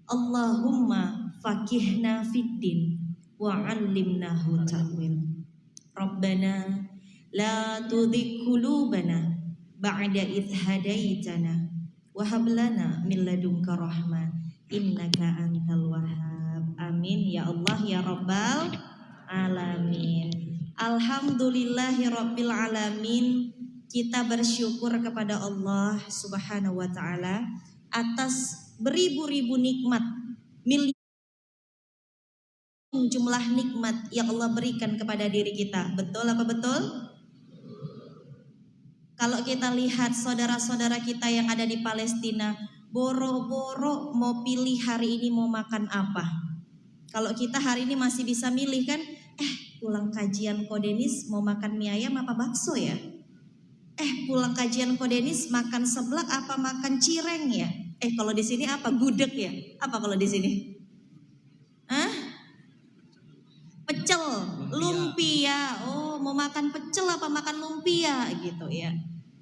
Allahumma faqihna fid din wa 'allimnahu ta'wil. Rabbana la tuzigh qulubana ba'da idh hadaitana wa hab lana min ladunka rahmah innaka antal wahhab. Amin ya Allah ya rabbal alamin. Alhamdulillahirabbil alamin. Kita bersyukur kepada Allah Subhanahu wa taala atas beribu-ribu nikmat, miliar jumlah nikmat yang Allah berikan kepada diri kita. Betul apa betul? Kalau kita lihat saudara-saudara kita yang ada di Palestina, boro-boro mau pilih hari ini mau makan apa. Kalau kita hari ini masih bisa milih kan, pulang kajian Kodenis mau makan mie ayam apa bakso ya? Pulang kajian Kodenis makan seblak apa makan cireng ya? Kalau di sini apa? Gudeg ya? Apa kalau di sini? Pecel, lumpia. Oh, mau makan pecel apa makan lumpia gitu ya?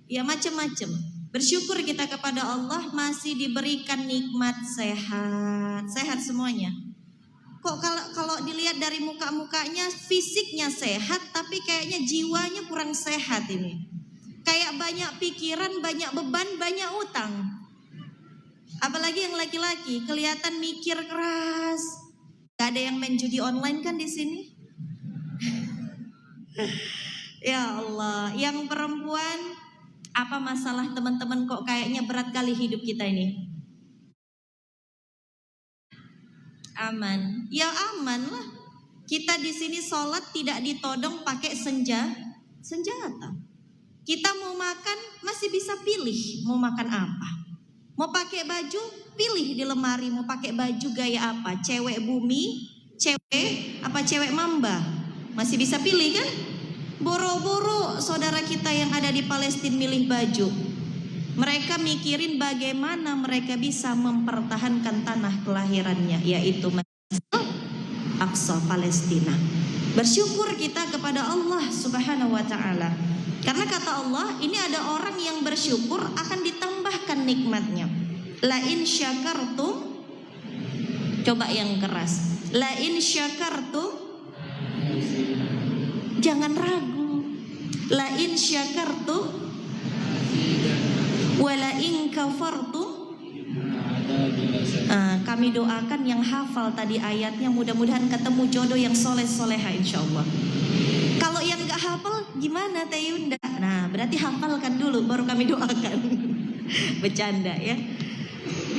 Ya macam-macam. Bersyukur kita kepada Allah masih diberikan nikmat sehat, sehat semuanya. Kok kalau dilihat dari muka-mukanya fisiknya sehat, tapi kayaknya jiwanya kurang sehat ini. Kayak banyak pikiran, banyak beban, banyak utang. Apalagi yang laki-laki kelihatan mikir keras. Gak ada yang main judi online kan di sini? Ya Allah, yang perempuan apa masalah teman-teman kok kayaknya berat kali hidup kita ini? Aman, ya aman lah. Kita di sini sholat tidak ditodong pakai senjata. Kita mau makan masih bisa pilih mau makan apa. Mau pakai baju pilih di lemari mau pakai baju gaya apa. Cewek bumi, cewek mamba. Masih bisa pilih kan? Boro-boro saudara kita yang ada di Palestina milih baju. Mereka mikirin bagaimana mereka bisa mempertahankan tanah kelahirannya, yaitu Masjid Aqsa Palestina. Bersyukur kita kepada Allah Subhanahu wa taala. Karena kata Allah, ini ada orang yang bersyukur akan ditambahkan nikmatnya. La in syakartum, coba yang keras. La in syakartum, jangan ragu. La in syakartum wala in kafartum. Kami doakan yang hafal tadi ayatnya mudah-mudahan ketemu jodoh yang soleh-soleha insyaallah. Kalau yang gak hafal gimana Teh Yunda? Nah berarti hafalkan dulu baru kami doakan. Bercanda ya.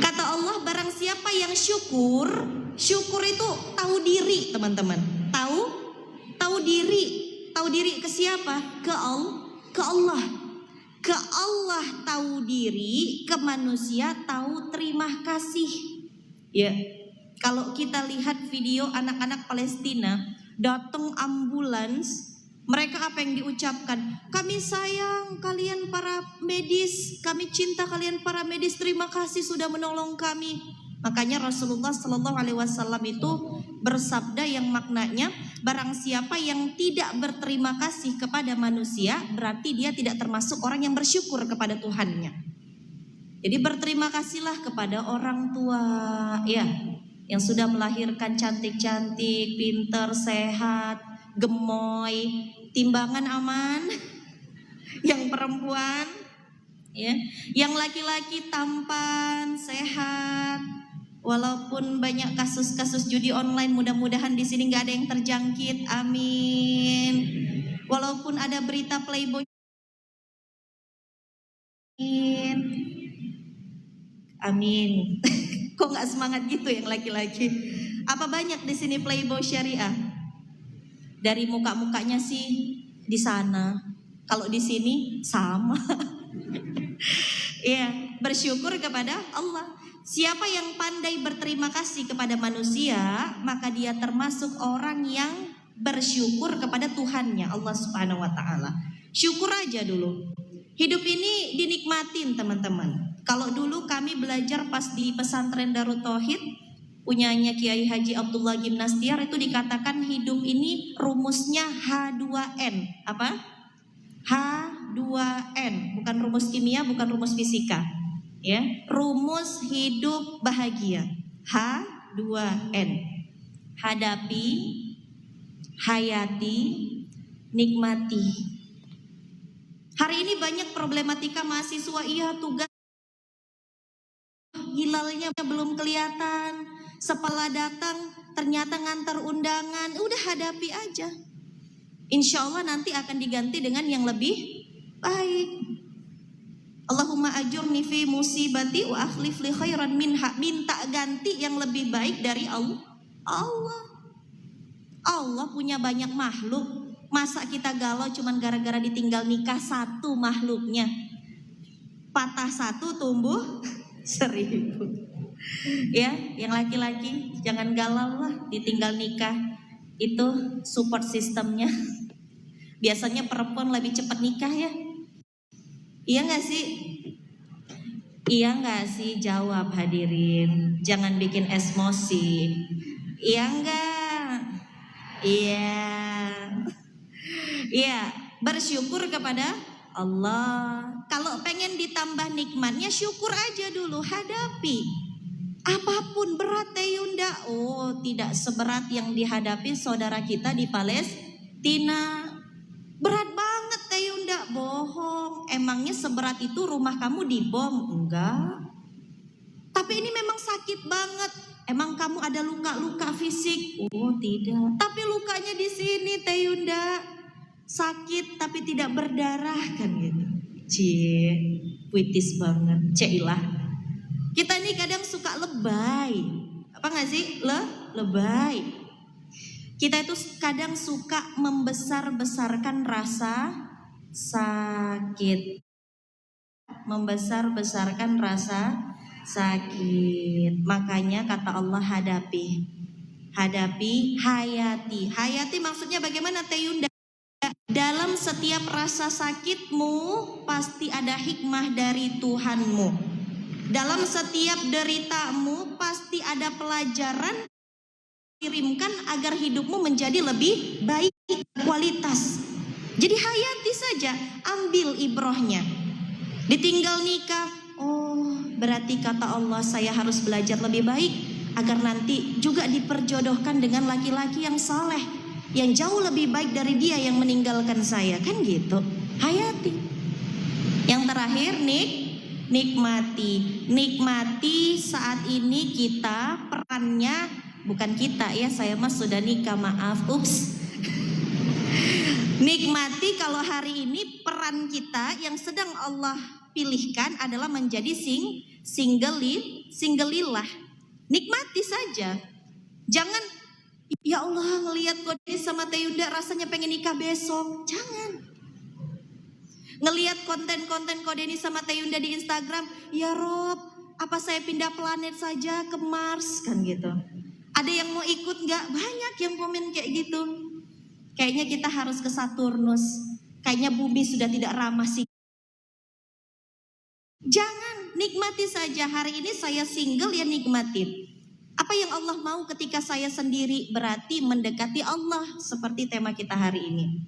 Kata Allah barang siapa yang syukur, syukur itu tahu diri teman-teman. Tahu diri ke siapa? Ke Allah. Ke Allah tahu diri, ke manusia tahu terima kasih. Ya, kalau kita lihat video anak-anak Palestina datang ambulans, mereka apa yang diucapkan? Kami sayang kalian para medis, kami cinta kalian para medis, terima kasih sudah menolong kami. Makanya Rasulullah Shallallahu Alaihi Wasallam itu bersabda yang maknanya barang siapa yang tidak berterima kasih kepada manusia berarti dia tidak termasuk orang yang bersyukur kepada Tuhannya. Jadi berterima kasihlah kepada orang tua ya yang sudah melahirkan cantik-cantik, pinter, sehat, gemoy, timbangan aman, yang perempuan Ya, yang laki-laki tampan, sehat. Walaupun banyak kasus-kasus judi online, mudah-mudahan di sini nggak ada yang terjangkit. Amin. Walaupun ada berita playboy, amin. Amin. Kok nggak semangat gitu yang laki-laki? Apa banyak di sini playboy syariah? Dari muka-mukanya sih di sana. Kalau di sini sama. Ya, bersyukur kepada Allah. Siapa yang pandai berterima kasih kepada manusia, maka dia termasuk orang yang bersyukur kepada Tuhannya, Allah Subhanahu wa taala. Syukur aja dulu. Hidup ini dinikmatin, teman-teman. Kalau dulu kami belajar pas di pesantren Darut Tauhid, punyanya Kiai Haji Abdullah Gimnastiar, itu dikatakan hidup ini rumusnya H2N. Apa? H2N, bukan rumus kimia, bukan rumus fisika. Ya, rumus hidup bahagia. H2N. Hadapi, hayati, nikmati. Hari ini banyak problematika mahasiswa, iya tugas hilalnya belum kelihatan, setelah datang ternyata ngantar undangan, udah hadapi aja. Insya Allah nanti akan diganti dengan yang lebih baik. Allahumma ajurni fi musibati wa akhlif li khairan minha. Minta ganti yang lebih baik dari Allah. Allah punya banyak makhluk. Masa kita galau cuman gara-gara ditinggal nikah satu makhluknya? Patah satu tumbuh 1000. Ya, yang laki-laki jangan galau lah ditinggal nikah. Itu support sistemnya. Biasanya perempuan lebih cepat nikah ya. Iya gak sih? Iya gak sih? Jawab hadirin. Jangan bikin emosi. Iya gak? Iya. Iya. Bersyukur kepada Allah. Kalau pengen ditambah nikmatnya, syukur aja dulu. Hadapi. Apapun berat Yunda. Oh, tidak seberat yang dihadapi saudara kita di Palestina. Berat banget Yunda. Bohong. Emangnya seberat itu rumah kamu dibom? Enggak. Tapi ini memang sakit banget. Emang kamu ada luka-luka fisik? Oh, tidak. Tapi lukanya di sini Yunda. Sakit tapi tidak berdarah kan gitu. Cie, puitis banget. Ceilah. Kita nih kadang suka lebay. Apa gak sih? Lebay. Kita itu kadang suka membesar-besarkan rasa sakit. Membesar-besarkan rasa sakit. Makanya kata Allah hadapi. Hadapi, hayati. Hayati maksudnya bagaimana Yunda? Dalam setiap rasa sakitmu pasti ada hikmah dari Tuhanmu. Dalam setiap deritamu pasti ada pelajaran kirimkan agar hidupmu menjadi lebih baik kualitas. Jadi hayati saja, ambil ibrohnya. Ditinggal nikah, oh berarti kata Allah saya harus belajar lebih baik agar nanti juga diperjodohkan dengan laki-laki yang saleh, yang jauh lebih baik dari dia yang meninggalkan saya, kan gitu. Hayati. Yang terakhir nikmati saat ini kita perannya. Bukan kita ya, saya mah sudah nikah, maaf, ups. Nikmati kalau hari ini peran kita yang sedang Allah pilihkan adalah menjadi single-lillah. Nikmati saja. Jangan, ya Allah ngelihat kode sama Yunda rasanya pengen nikah besok. Jangan. Ngelihat konten-konten Kodeni sama Yunda di Instagram, ya Rob, apa saya pindah planet saja ke Mars kan gitu. Ada yang mau ikut nggak? Banyak yang komen kayak gitu. Kayaknya kita harus ke Saturnus. Kayaknya bumi sudah tidak ramah sih. Jangan, nikmati saja. Hari ini saya single ya nikmatin. Apa yang Allah mau ketika saya sendiri berarti mendekati Allah seperti tema kita hari ini.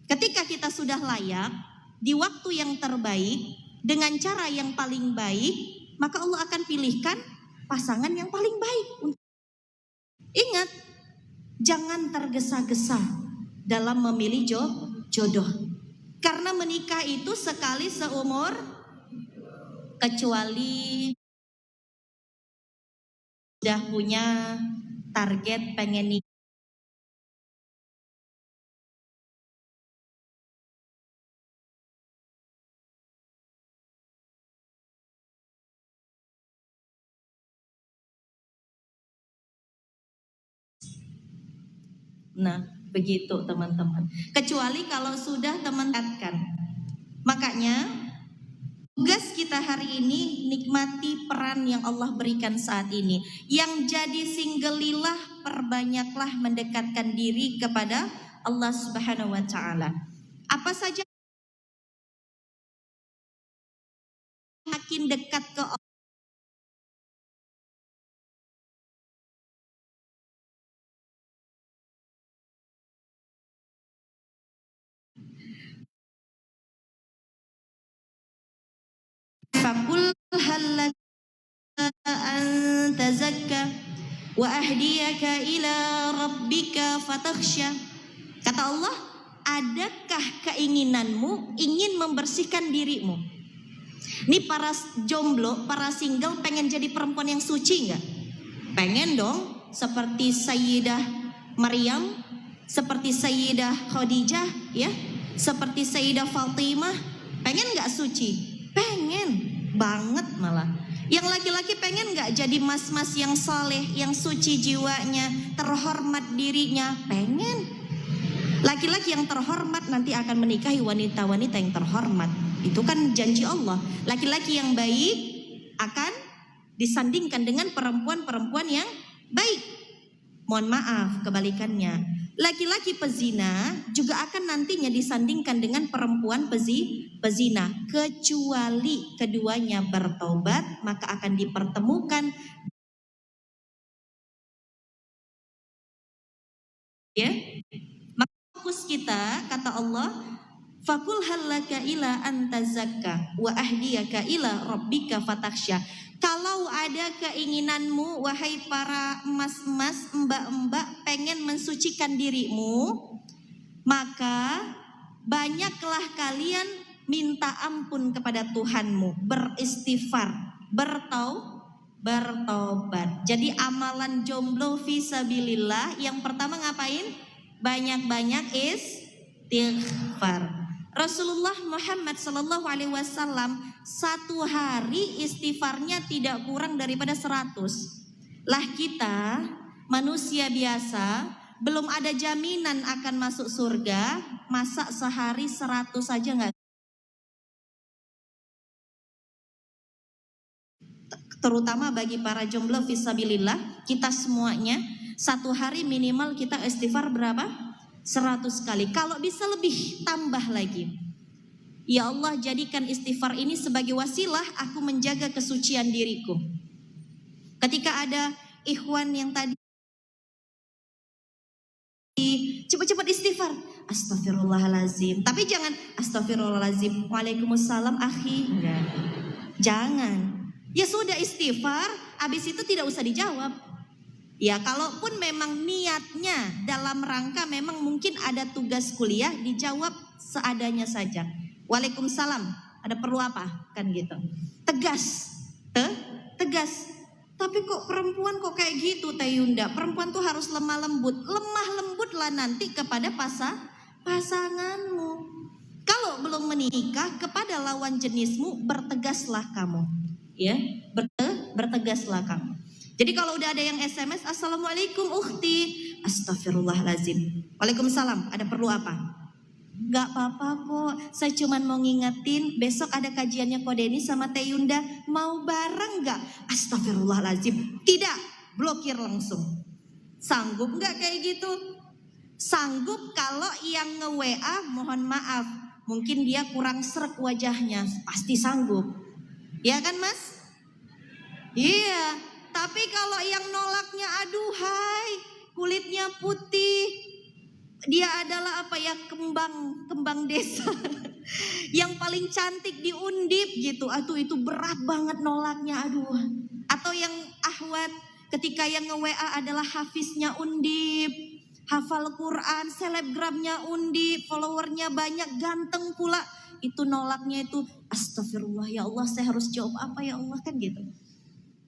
Ketika kita sudah layak, di waktu yang terbaik, dengan cara yang paling baik, maka Allah akan pilihkan pasangan yang paling baik. Ingat, jangan tergesa-gesa dalam memilih jodoh. Karena menikah itu sekali seumur kecuali sudah punya target pengen nikah. Nah, begitu teman-teman. Kecuali kalau sudah teman-teman. Makanya tugas kita hari ini nikmati peran yang Allah berikan saat ini. Yang jadi singgelilah, perbanyaklah mendekatkan diri kepada Allah Subhanahu wa taala. Apa saja makin dekat ke Allah. Fakul halaka anta zakka wa ahdiyaka ila rabbika fatakhsha. Kata Allah, adakah keinginanmu ingin membersihkan dirimu? Ini para jomblo, para single pengen jadi perempuan yang suci nggak? Pengen dong, seperti Sayyidah Maryam, seperti Sayyidah Khadijah, ya, seperti Sayyidah Fatimah. Pengen nggak suci? Pengen banget malah. Yang laki-laki pengen nggak jadi mas-mas yang saleh, yang suci jiwanya, terhormat dirinya? Pengen. Laki-laki yang terhormat nanti akan menikahi wanita-wanita yang terhormat. Itu kan janji Allah. Laki-laki yang baik akan disandingkan dengan perempuan-perempuan yang baik. Mohon maaf, kebalikannya. Laki-laki pezina juga akan nantinya disandingkan dengan perempuan pezina. Kecuali keduanya bertobat, maka akan dipertemukan. Ya. Maka fokus kita, kata Allah, fakul halaka ila anta zakka wa ahdiyaka ila rabbika fatakhsha. Kalau ada keinginanmu, wahai para emas-emas, mbak-mbak, pengen mensucikan dirimu, maka banyaklah kalian minta ampun kepada Tuhanmu, beristighfar, bertaubat. Jadi amalan jomblo fisabilillah yang pertama ngapain? Banyak-banyak istighfar. Rasulullah Muhammad sallallahu alaihi wasallam satu hari istighfarnya tidak kurang daripada 100. Lah kita manusia biasa belum ada jaminan akan masuk surga, masa sehari 100 saja enggak? Terutama bagi para jomblo fisabilillah, kita semuanya satu hari minimal kita istighfar berapa? 100 kali. Kalau bisa lebih, tambah lagi. Ya Allah, jadikan istighfar ini sebagai wasilah aku menjaga kesucian diriku. Ketika ada ikhwan yang tadi cepat-cepat istighfar, astagfirullahalazim. Tapi jangan astagfirullahalazim, waalaikumsalam akhi. Enggak. Jangan. Ya sudah istighfar, habis itu tidak usah dijawab. Ya kalaupun memang niatnya dalam rangka memang mungkin ada tugas kuliah, dijawab seadanya saja. Waalaikumsalam, ada perlu apa? Kan gitu. Tegas. Tegas. Tapi kok perempuan kok kayak gitu Teh Yunda? Perempuan tuh harus lemah lembut. Lemah lembutlah nanti kepada pasanganmu. Kalau belum menikah, kepada lawan jenismu bertegaslah kamu. Ya, bertegaslah kamu. Jadi kalau udah ada yang SMS, assalamualaikum ukhti, astagfirullahalazim, waalaikumsalam, ada perlu apa? Gak apa-apa kok, saya cuma mau ngingetin besok ada kajiannya Kodeni sama Teh Yunda, mau bareng gak? Astagfirullahalazim, tidak, blokir langsung. Sanggup gak kayak gitu? Sanggup kalau yang nge-WA mohon maaf, mungkin dia kurang srek wajahnya, pasti sanggup. Ya kan mas? Iya. Tapi kalau yang nolaknya aduhai, kulitnya putih, dia adalah apa ya, kembang desa yang paling cantik di Undip gitu. Aduh itu berat banget nolaknya, aduh. Atau yang ahwat ketika yang nge-WA adalah hafiznya Undip, hafal Quran, selebgramnya undi, followernya banyak, ganteng pula. Itu nolaknya itu, astagfirullah ya Allah, saya harus jawab apa ya Allah, kan gitu.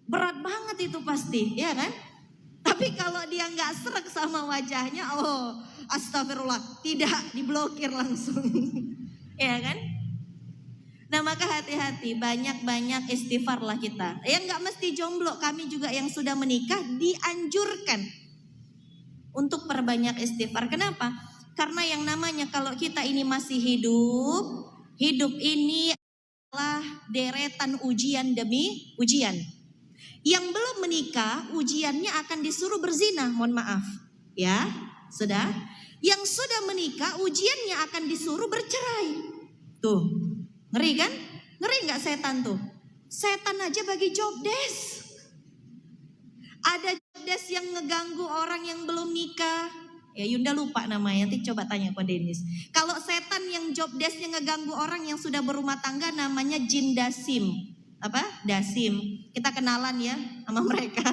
Berat banget itu pasti, ya kan? Tapi kalau dia nggak srek sama wajahnya, oh astagfirullah, tidak, diblokir langsung. Ya kan? Nah maka hati-hati, banyak-banyak istighfar lah kita. Yang nggak mesti jomblo, kami juga yang sudah menikah dianjurkan untuk perbanyak istighfar. Kenapa? Karena yang namanya kalau kita ini masih hidup, hidup ini adalah deretan ujian demi ujian. Yang belum menikah, ujiannya akan disuruh berzina, mohon maaf. Ya, sudah. Yang sudah menikah, ujiannya akan disuruh bercerai. Tuh, ngeri kan? Ngeri nggak setan tuh? Setan aja bagi job desk. Ada job desk yang ngeganggu orang yang belum nikah. Ya Yunda lupa namanya, nanti coba tanya ke Denis. Kalau setan yang job desk yang ngeganggu orang yang sudah berumah tangga namanya jin dasim. Apa? Dasim. Kita kenalan ya sama mereka.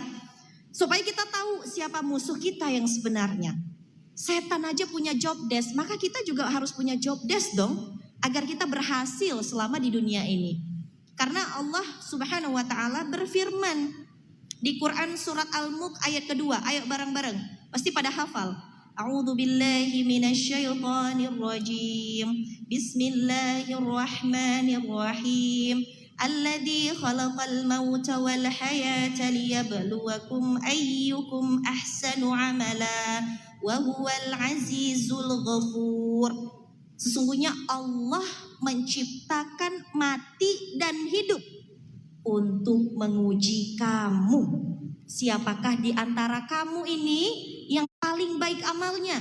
Supaya kita tahu siapa musuh kita yang sebenarnya. Setan aja punya job desk, maka kita juga harus punya job desk dong. Agar kita berhasil selama di dunia ini. Karena Allah Subhanahu wa ta'ala berfirman di Quran surat Al-Mulk ayat kedua. Ayo bareng-bareng. Pasti pada hafal. A'udzu billahi minasyaitonir rajim. Bismillahirrahmanirrahim. Alladzi khalaqal mauta wal hayata liyabluwakum ayyukum ahsanu amala wa huwal azizul ghafur. Sesungguhnya Allah menciptakan mati dan hidup untuk menguji kamu. Siapakah di antara kamu ini yang paling baik amalnya?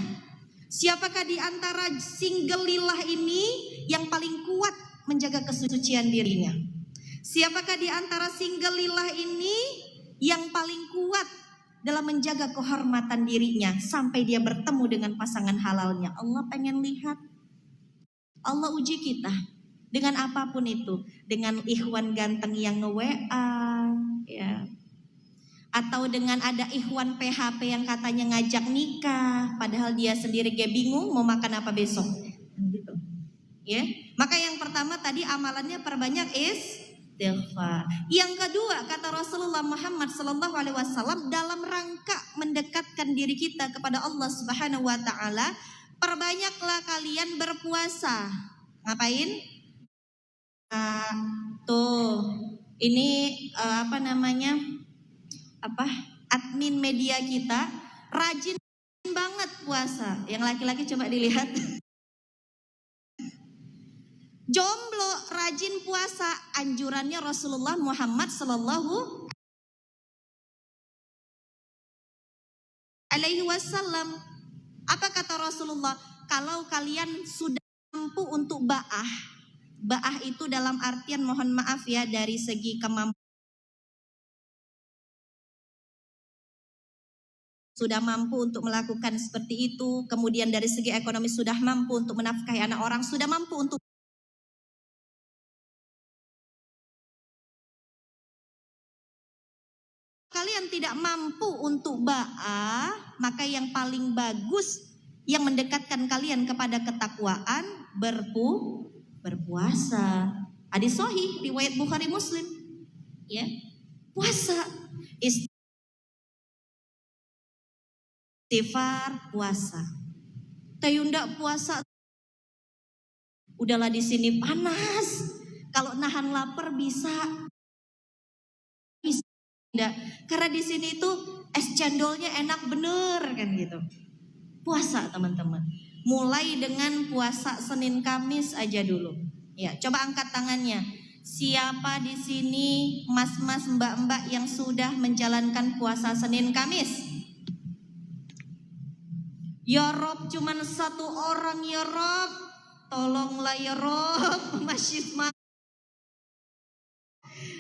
Siapakah di antara single lillah ini yang paling kuat menjaga kesucian dirinya? Siapakah di antara single lillah ini yang paling kuat dalam menjaga kehormatan dirinya sampai dia bertemu dengan pasangan halalnya? Allah pengen lihat. Allah uji kita dengan apapun itu, dengan ikhwan ganteng yang nge-WA, ya, atau dengan ada ikhwan PHP yang katanya ngajak nikah, padahal dia sendiri kayak bingung mau makan apa besok, gitu. Ya, maka yang pertama tadi amalannya perbanyak istighfar. Yang kedua kata Rasulullah Muhammad SAW dalam rangka mendekatkan diri kita kepada Allah Subhanahu Wa Taala, perbanyaklah kalian berpuasa. Ngapain? Tuh, ini apa namanya? Admin media kita rajin banget puasa. Yang laki-laki coba dilihat. Jomblo rajin puasa, anjurannya Rasulullah Muhammad sallallahu alaihi wasallam. Apa kata Rasulullah? Kalau kalian sudah mampu untuk ba'ah itu dalam artian mohon maaf ya dari segi kemampuan, sudah mampu untuk melakukan seperti itu, kemudian dari segi ekonomi sudah mampu untuk menafkahi anak orang, sudah mampu untuk kalian tidak mampu untuk ba'ah, maka yang paling bagus yang mendekatkan kalian kepada ketakwaan berpuasa. Hadis sahih riwayat Bukhari Muslim. Ya. Puasa, istighfar, puasa. Tayunda puasa. Udahlah di sini panas. Kalau nahan lapar bisa. Enggak, karena di sini tuh es cendolnya enak bener kan gitu. Puasa teman-teman. Mulai dengan puasa Senin Kamis aja dulu. Ya, coba angkat tangannya. Siapa di sini mas-mas mbak-mbak yang sudah menjalankan puasa Senin Kamis? Ya Rob, cuman satu orang ya Rob. Tolonglah ya Rob, masih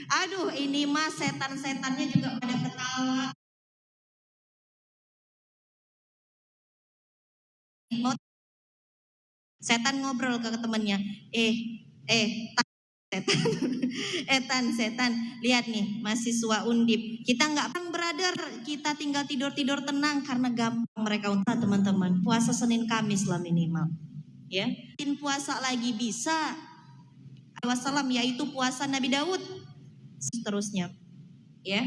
aduh ini mah setan-setannya juga pada ketawa. Setan ngobrol ke temannya, setan. Setan. Lihat nih, mahasiswa Undip. Kita nggak brother, kita tinggal tidur-tidur tenang karena gampang mereka untuk teman-teman. Puasa Senin Kamis lah minimal. Ya. Puasa lagi bisa. Wassalam, yaitu puasa Nabi Daud. Seterusnya. Ya,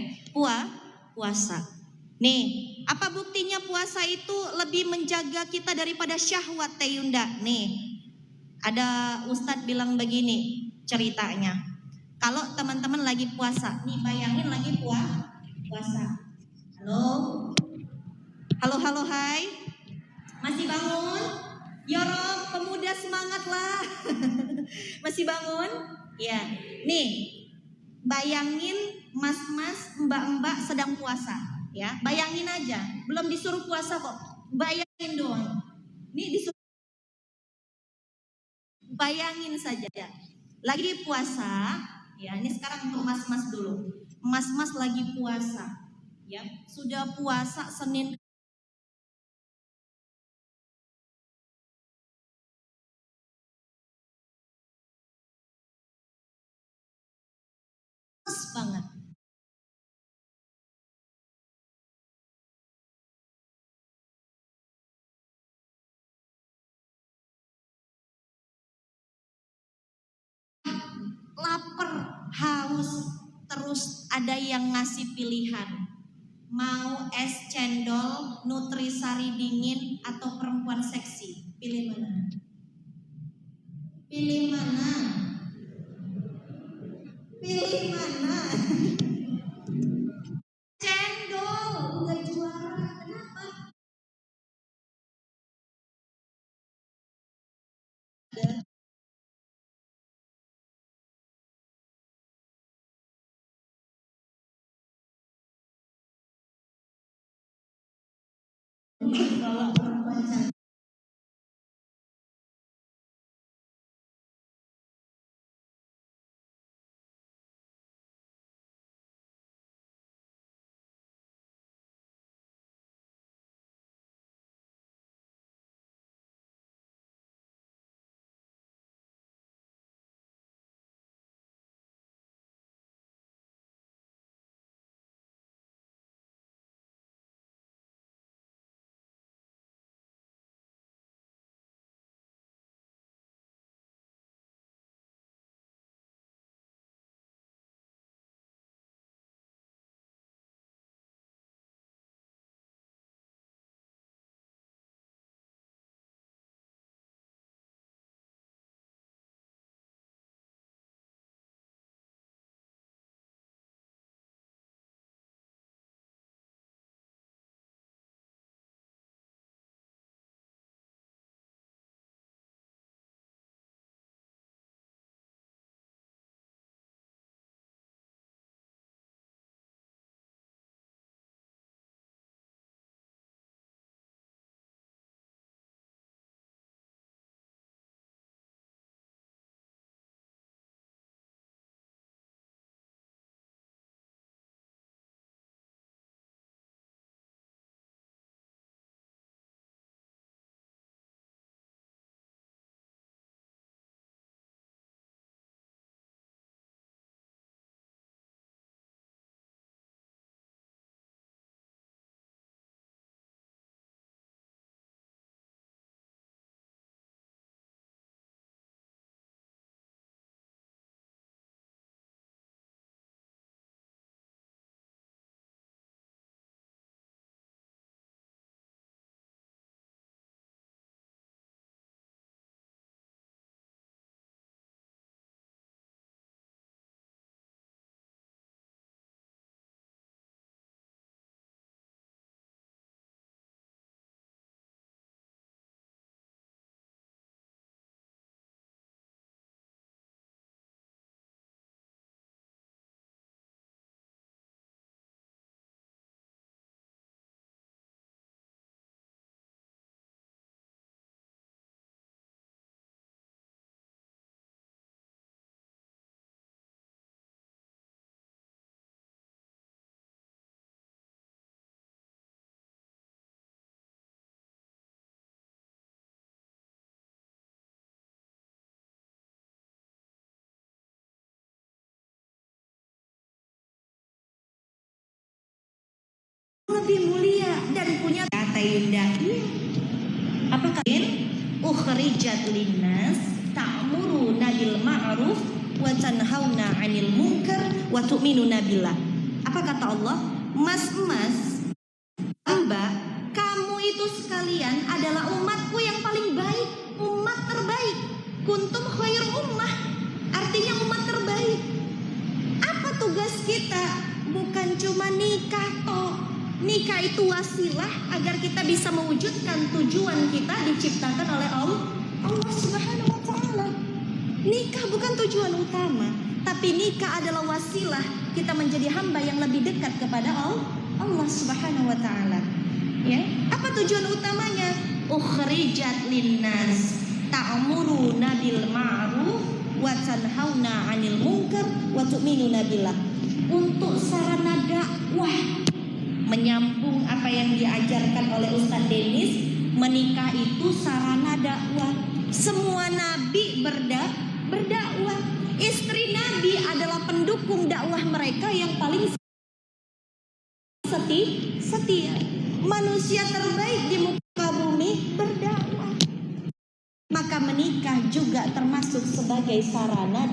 puasa. Nih, apa buktinya puasa itu lebih menjaga kita daripada syahwat Teh Yunda? Nih, ada ustadz bilang begini ceritanya. Kalau teman-teman lagi puasa, nih bayangin lagi puasa. Halo, halo, hai, masih bangun? Yorob, pemuda semangat lah. Masih bangun? Ya, nih bayangin mas-mas, mbak-mbak sedang puasa, ya. Bayangin aja, belum disuruh puasa kok. Bayangin doang. Ini disuruh, bayangin saja. Lagi puasa, ya. Ini sekarang untuk mas-mas dulu. Mas-mas lagi puasa, ya. Sudah puasa Senin banget. Lapar, haus, terus ada yang ngasih pilihan. Mau es cendol, nutrisari dingin, atau perempuan seksi? Pilih mana? Pilih mana? Pilih mana? Cendol, udah juara. Kenapa? Kalau perempuan lebih mulia dan punya kata Yunda. Apa kalian? Ukhrijat linnas ta'muruna bil ma'ruf wa tanhauna 'anil munkar wa tu'minuna billah. Apa kata Allah? Mas-mas, Mbak, kamu itu sekalian adalah umatku yang paling baik, umat terbaik. Kuntum khair ummah, artinya umat terbaik. Apa tugas kita? Bukan cuma nikah toh. Nikah itu wasilah agar kita bisa mewujudkan tujuan kita diciptakan oleh Allah Subhanahu wa taala. Nikah bukan tujuan utama, tapi nikah adalah wasilah kita menjadi hamba yang lebih dekat kepada Allah Subhanahu wa taala. Ya, apa tujuan utamanya? Ukhrijat linnas ta'muruna bil ma'ruf wa tanhauna 'anil munkar wa tu'minuna billah. Untuk sarana dakwah, menyambung apa yang diajarkan oleh Ustaz Denis, menikah itu sarana dakwah. Semua nabi berdakwah. Istri nabi adalah pendukung dakwah mereka yang paling setia. Manusia terbaik di muka bumi berdakwah. Maka menikah juga termasuk sebagai sarana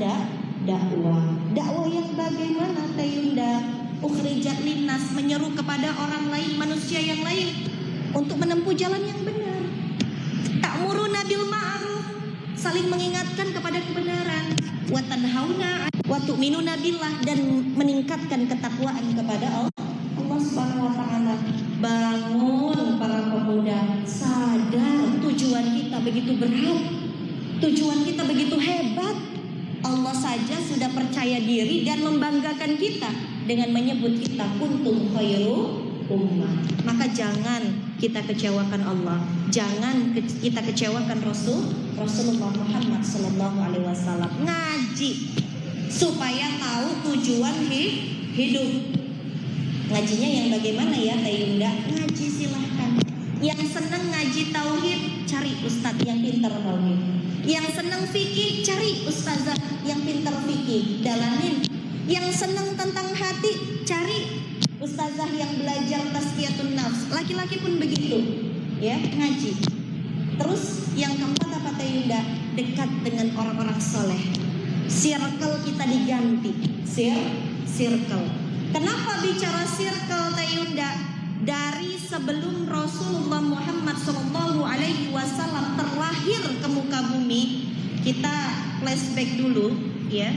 dakwah. Dakwah yang bagaimana Tayunda? Ukhrijat linnas, menyeru kepada orang lain, manusia yang lain untuk menempuh jalan yang benar. Ta'muruna bil ma'ruf, saling mengingatkan kepada kebenaran. Wa tanhauna wa tu'minuna billah, dan meningkatkan ketakwaan kepada Allah Subhanahu wa taala. Bangun para pemuda, sadar tujuan kita begitu berat. Tujuan kita begitu hebat. Allah saja sudah percaya diri dan membanggakan kita dengan menyebut kita kuntum khairu ummah. Maka jangan kita kecewakan Allah, jangan kita kecewakan Rasulullah Muhammad sallallahu alaihi wasallam. Ngaji supaya tahu tujuan hidup. Ngajinya yang bagaimana ya Tayunda? Ngaji silahkan. Yang senang ngaji tauhid, cari ustadz yang pintar tauhid. Yang senang fikih, cari ustazah yang pintar fikih, dalamin. Yang senang tentang hati, cari ustazah yang belajar tazkiyatun nafs. Laki-laki pun begitu, ya, ngaji. Terus yang keempat apa Tayunda? Dekat dengan orang-orang soleh. Circle kita diganti, circle. Kenapa bicara circle Tayunda? Dari sebelum Rasulullah Muhammad SAW terlahir ke muka bumi, kita flashback dulu, ya.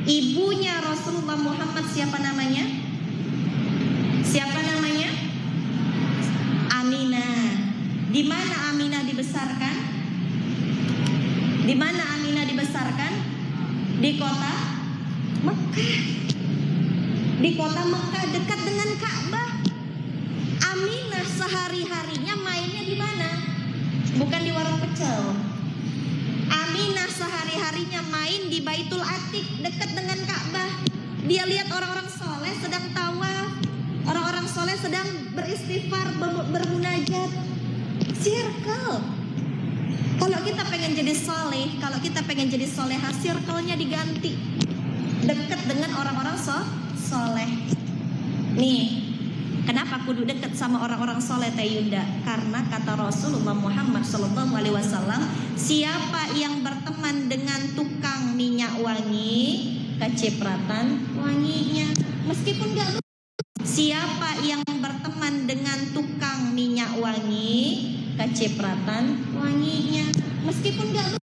Ibunya Rasulullah Muhammad siapa namanya? Siapa namanya? Aminah. Di mana Aminah dibesarkan? Di mana Aminah dibesarkan? Di kota Mekah. Di kota Mekah dekat dengan Ka'bah. Aminah sehari-harinya mainnya di mana? Bukan di warung pecel. Aminah sehari-harinya main di Baitul Atiq dekat dengan Ka'bah. Dia lihat orang-orang soleh sedang tawaf, orang-orang soleh sedang beristighfar, bermunajat. Circle. Kalau kita pengen jadi soleh, kalau kita pengen jadi soleha, circle-nya diganti. Dekat dengan orang-orang soleh. Nih, kenapa kudu dekat sama orang-orang soleh Tayunda? Karena kata Rasulullah Muhammad SAW, siapa yang berteman dengan tukang minyak wangi, kecipratan wanginya. Meskipun gak lupa. Siapa yang berteman dengan tukang minyak wangi, kecipratan wanginya. Meskipun gak lupa.